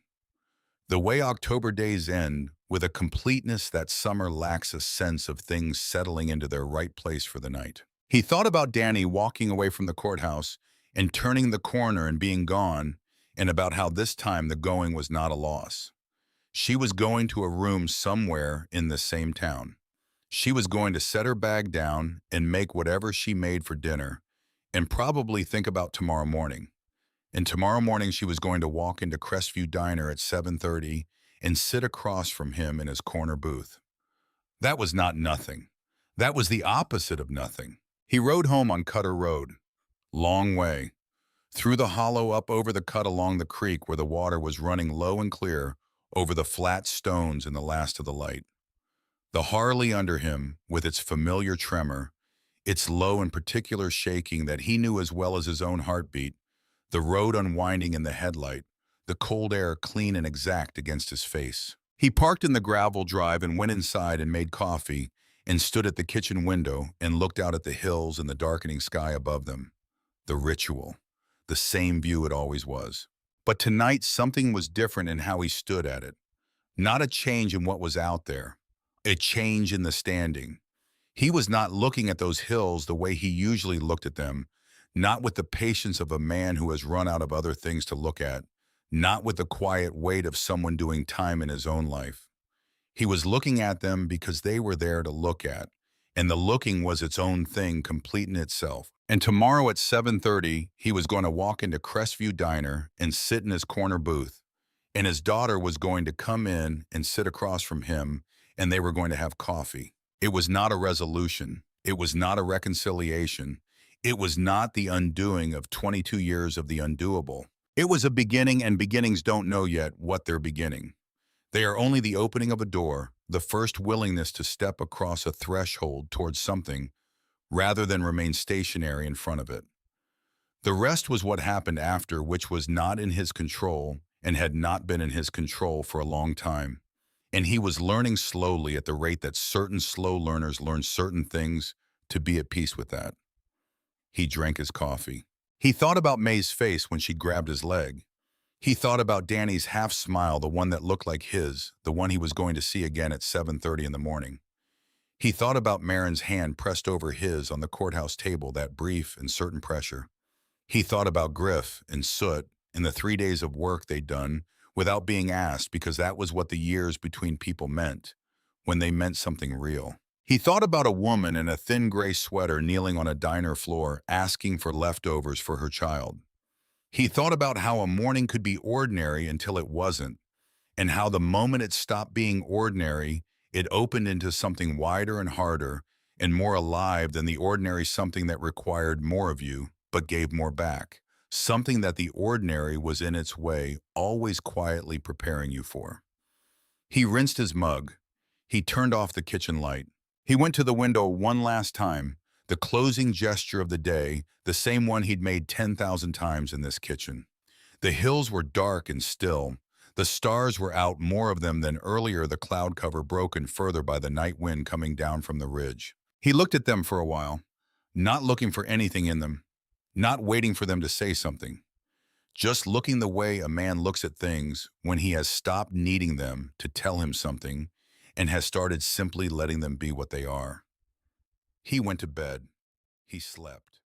Speaker 1: The way October days end, with a completeness that summer lacks a sense of things settling into their right place for the night. He thought about Danny walking away from the courthouse and turning the corner and being gone, and about how this time the going was not a loss. She was going to a room somewhere in the same town. She was going to set her bag down and make whatever she made for dinner, and probably think about tomorrow morning. And tomorrow morning she was going to walk into Crestview Diner at 7:30 and sit across from him in his corner booth. That was not nothing. That was the opposite of nothing. He rode home on Cutter Road. Long way. Through the hollow up over the cut along the creek where the water was running low and clear over the flat stones in the last of the light. The Harley under him, with its familiar tremor, its low and particular shaking that he knew as well as his own heartbeat, the road unwinding in the headlight, the cold air clean and exact against his face. He parked in the gravel drive and went inside and made coffee and stood at the kitchen window and looked out at the hills and the darkening sky above them. The ritual, the same view it always was. But tonight something was different in how he stood at it. Not a change in what was out there, a change in the standing. He was not looking at those hills the way he usually looked at them, not with the patience of a man who has run out of other things to look at, not with the quiet weight of someone doing time in his own life. He was looking at them because they were there to look at, and the looking was its own thing, complete in itself. And tomorrow at 7:30, he was going to walk into Crestview Diner and sit in his corner booth, and his daughter was going to come in and sit across from him, and they were going to have coffee. It was not a resolution. It was not a reconciliation. It was not the undoing of 22 years of the undoable. It was a beginning, and beginnings don't know yet what they're beginning. They are only the opening of a door, the first willingness to step across a threshold towards something, rather than remain stationary in front of it. The rest was what happened after, which was not in his control and had not been in his control for a long time. And he was learning slowly at the rate that certain slow learners learn certain things to be at peace with that. He drank his coffee. He thought about May's face when she grabbed his leg. He thought about Danny's half smile, the one that looked like his, the one he was going to see again at 7:30 in the morning. He thought about Marin's hand pressed over his on the courthouse table, that brief and certain pressure. He thought about Griff and Soot and the 3 days of work they'd done without being asked, because that was what the years between people meant, when they meant something real. He thought about a woman in a thin gray sweater kneeling on a diner floor asking for leftovers for her child. He thought about how a morning could be ordinary until it wasn't, and how the moment it stopped being ordinary, it opened into something wider and harder and more alive than the ordinary, something that required more of you but gave more back, something that the ordinary was in its way always quietly preparing you for. He rinsed his mug. He turned off the kitchen light. He went to the window one last time, the closing gesture of the day, the same one he'd made 10,000 times in this kitchen. The hills were dark and still. The stars were out, more of them than earlier, the cloud cover broken further by the night wind coming down from the ridge. He looked at them for a while, not looking for anything in them, not waiting for them to say something, just looking the way a man looks at things when he has stopped needing them to tell him something, and has started simply letting them be what they are. He went to bed. He slept.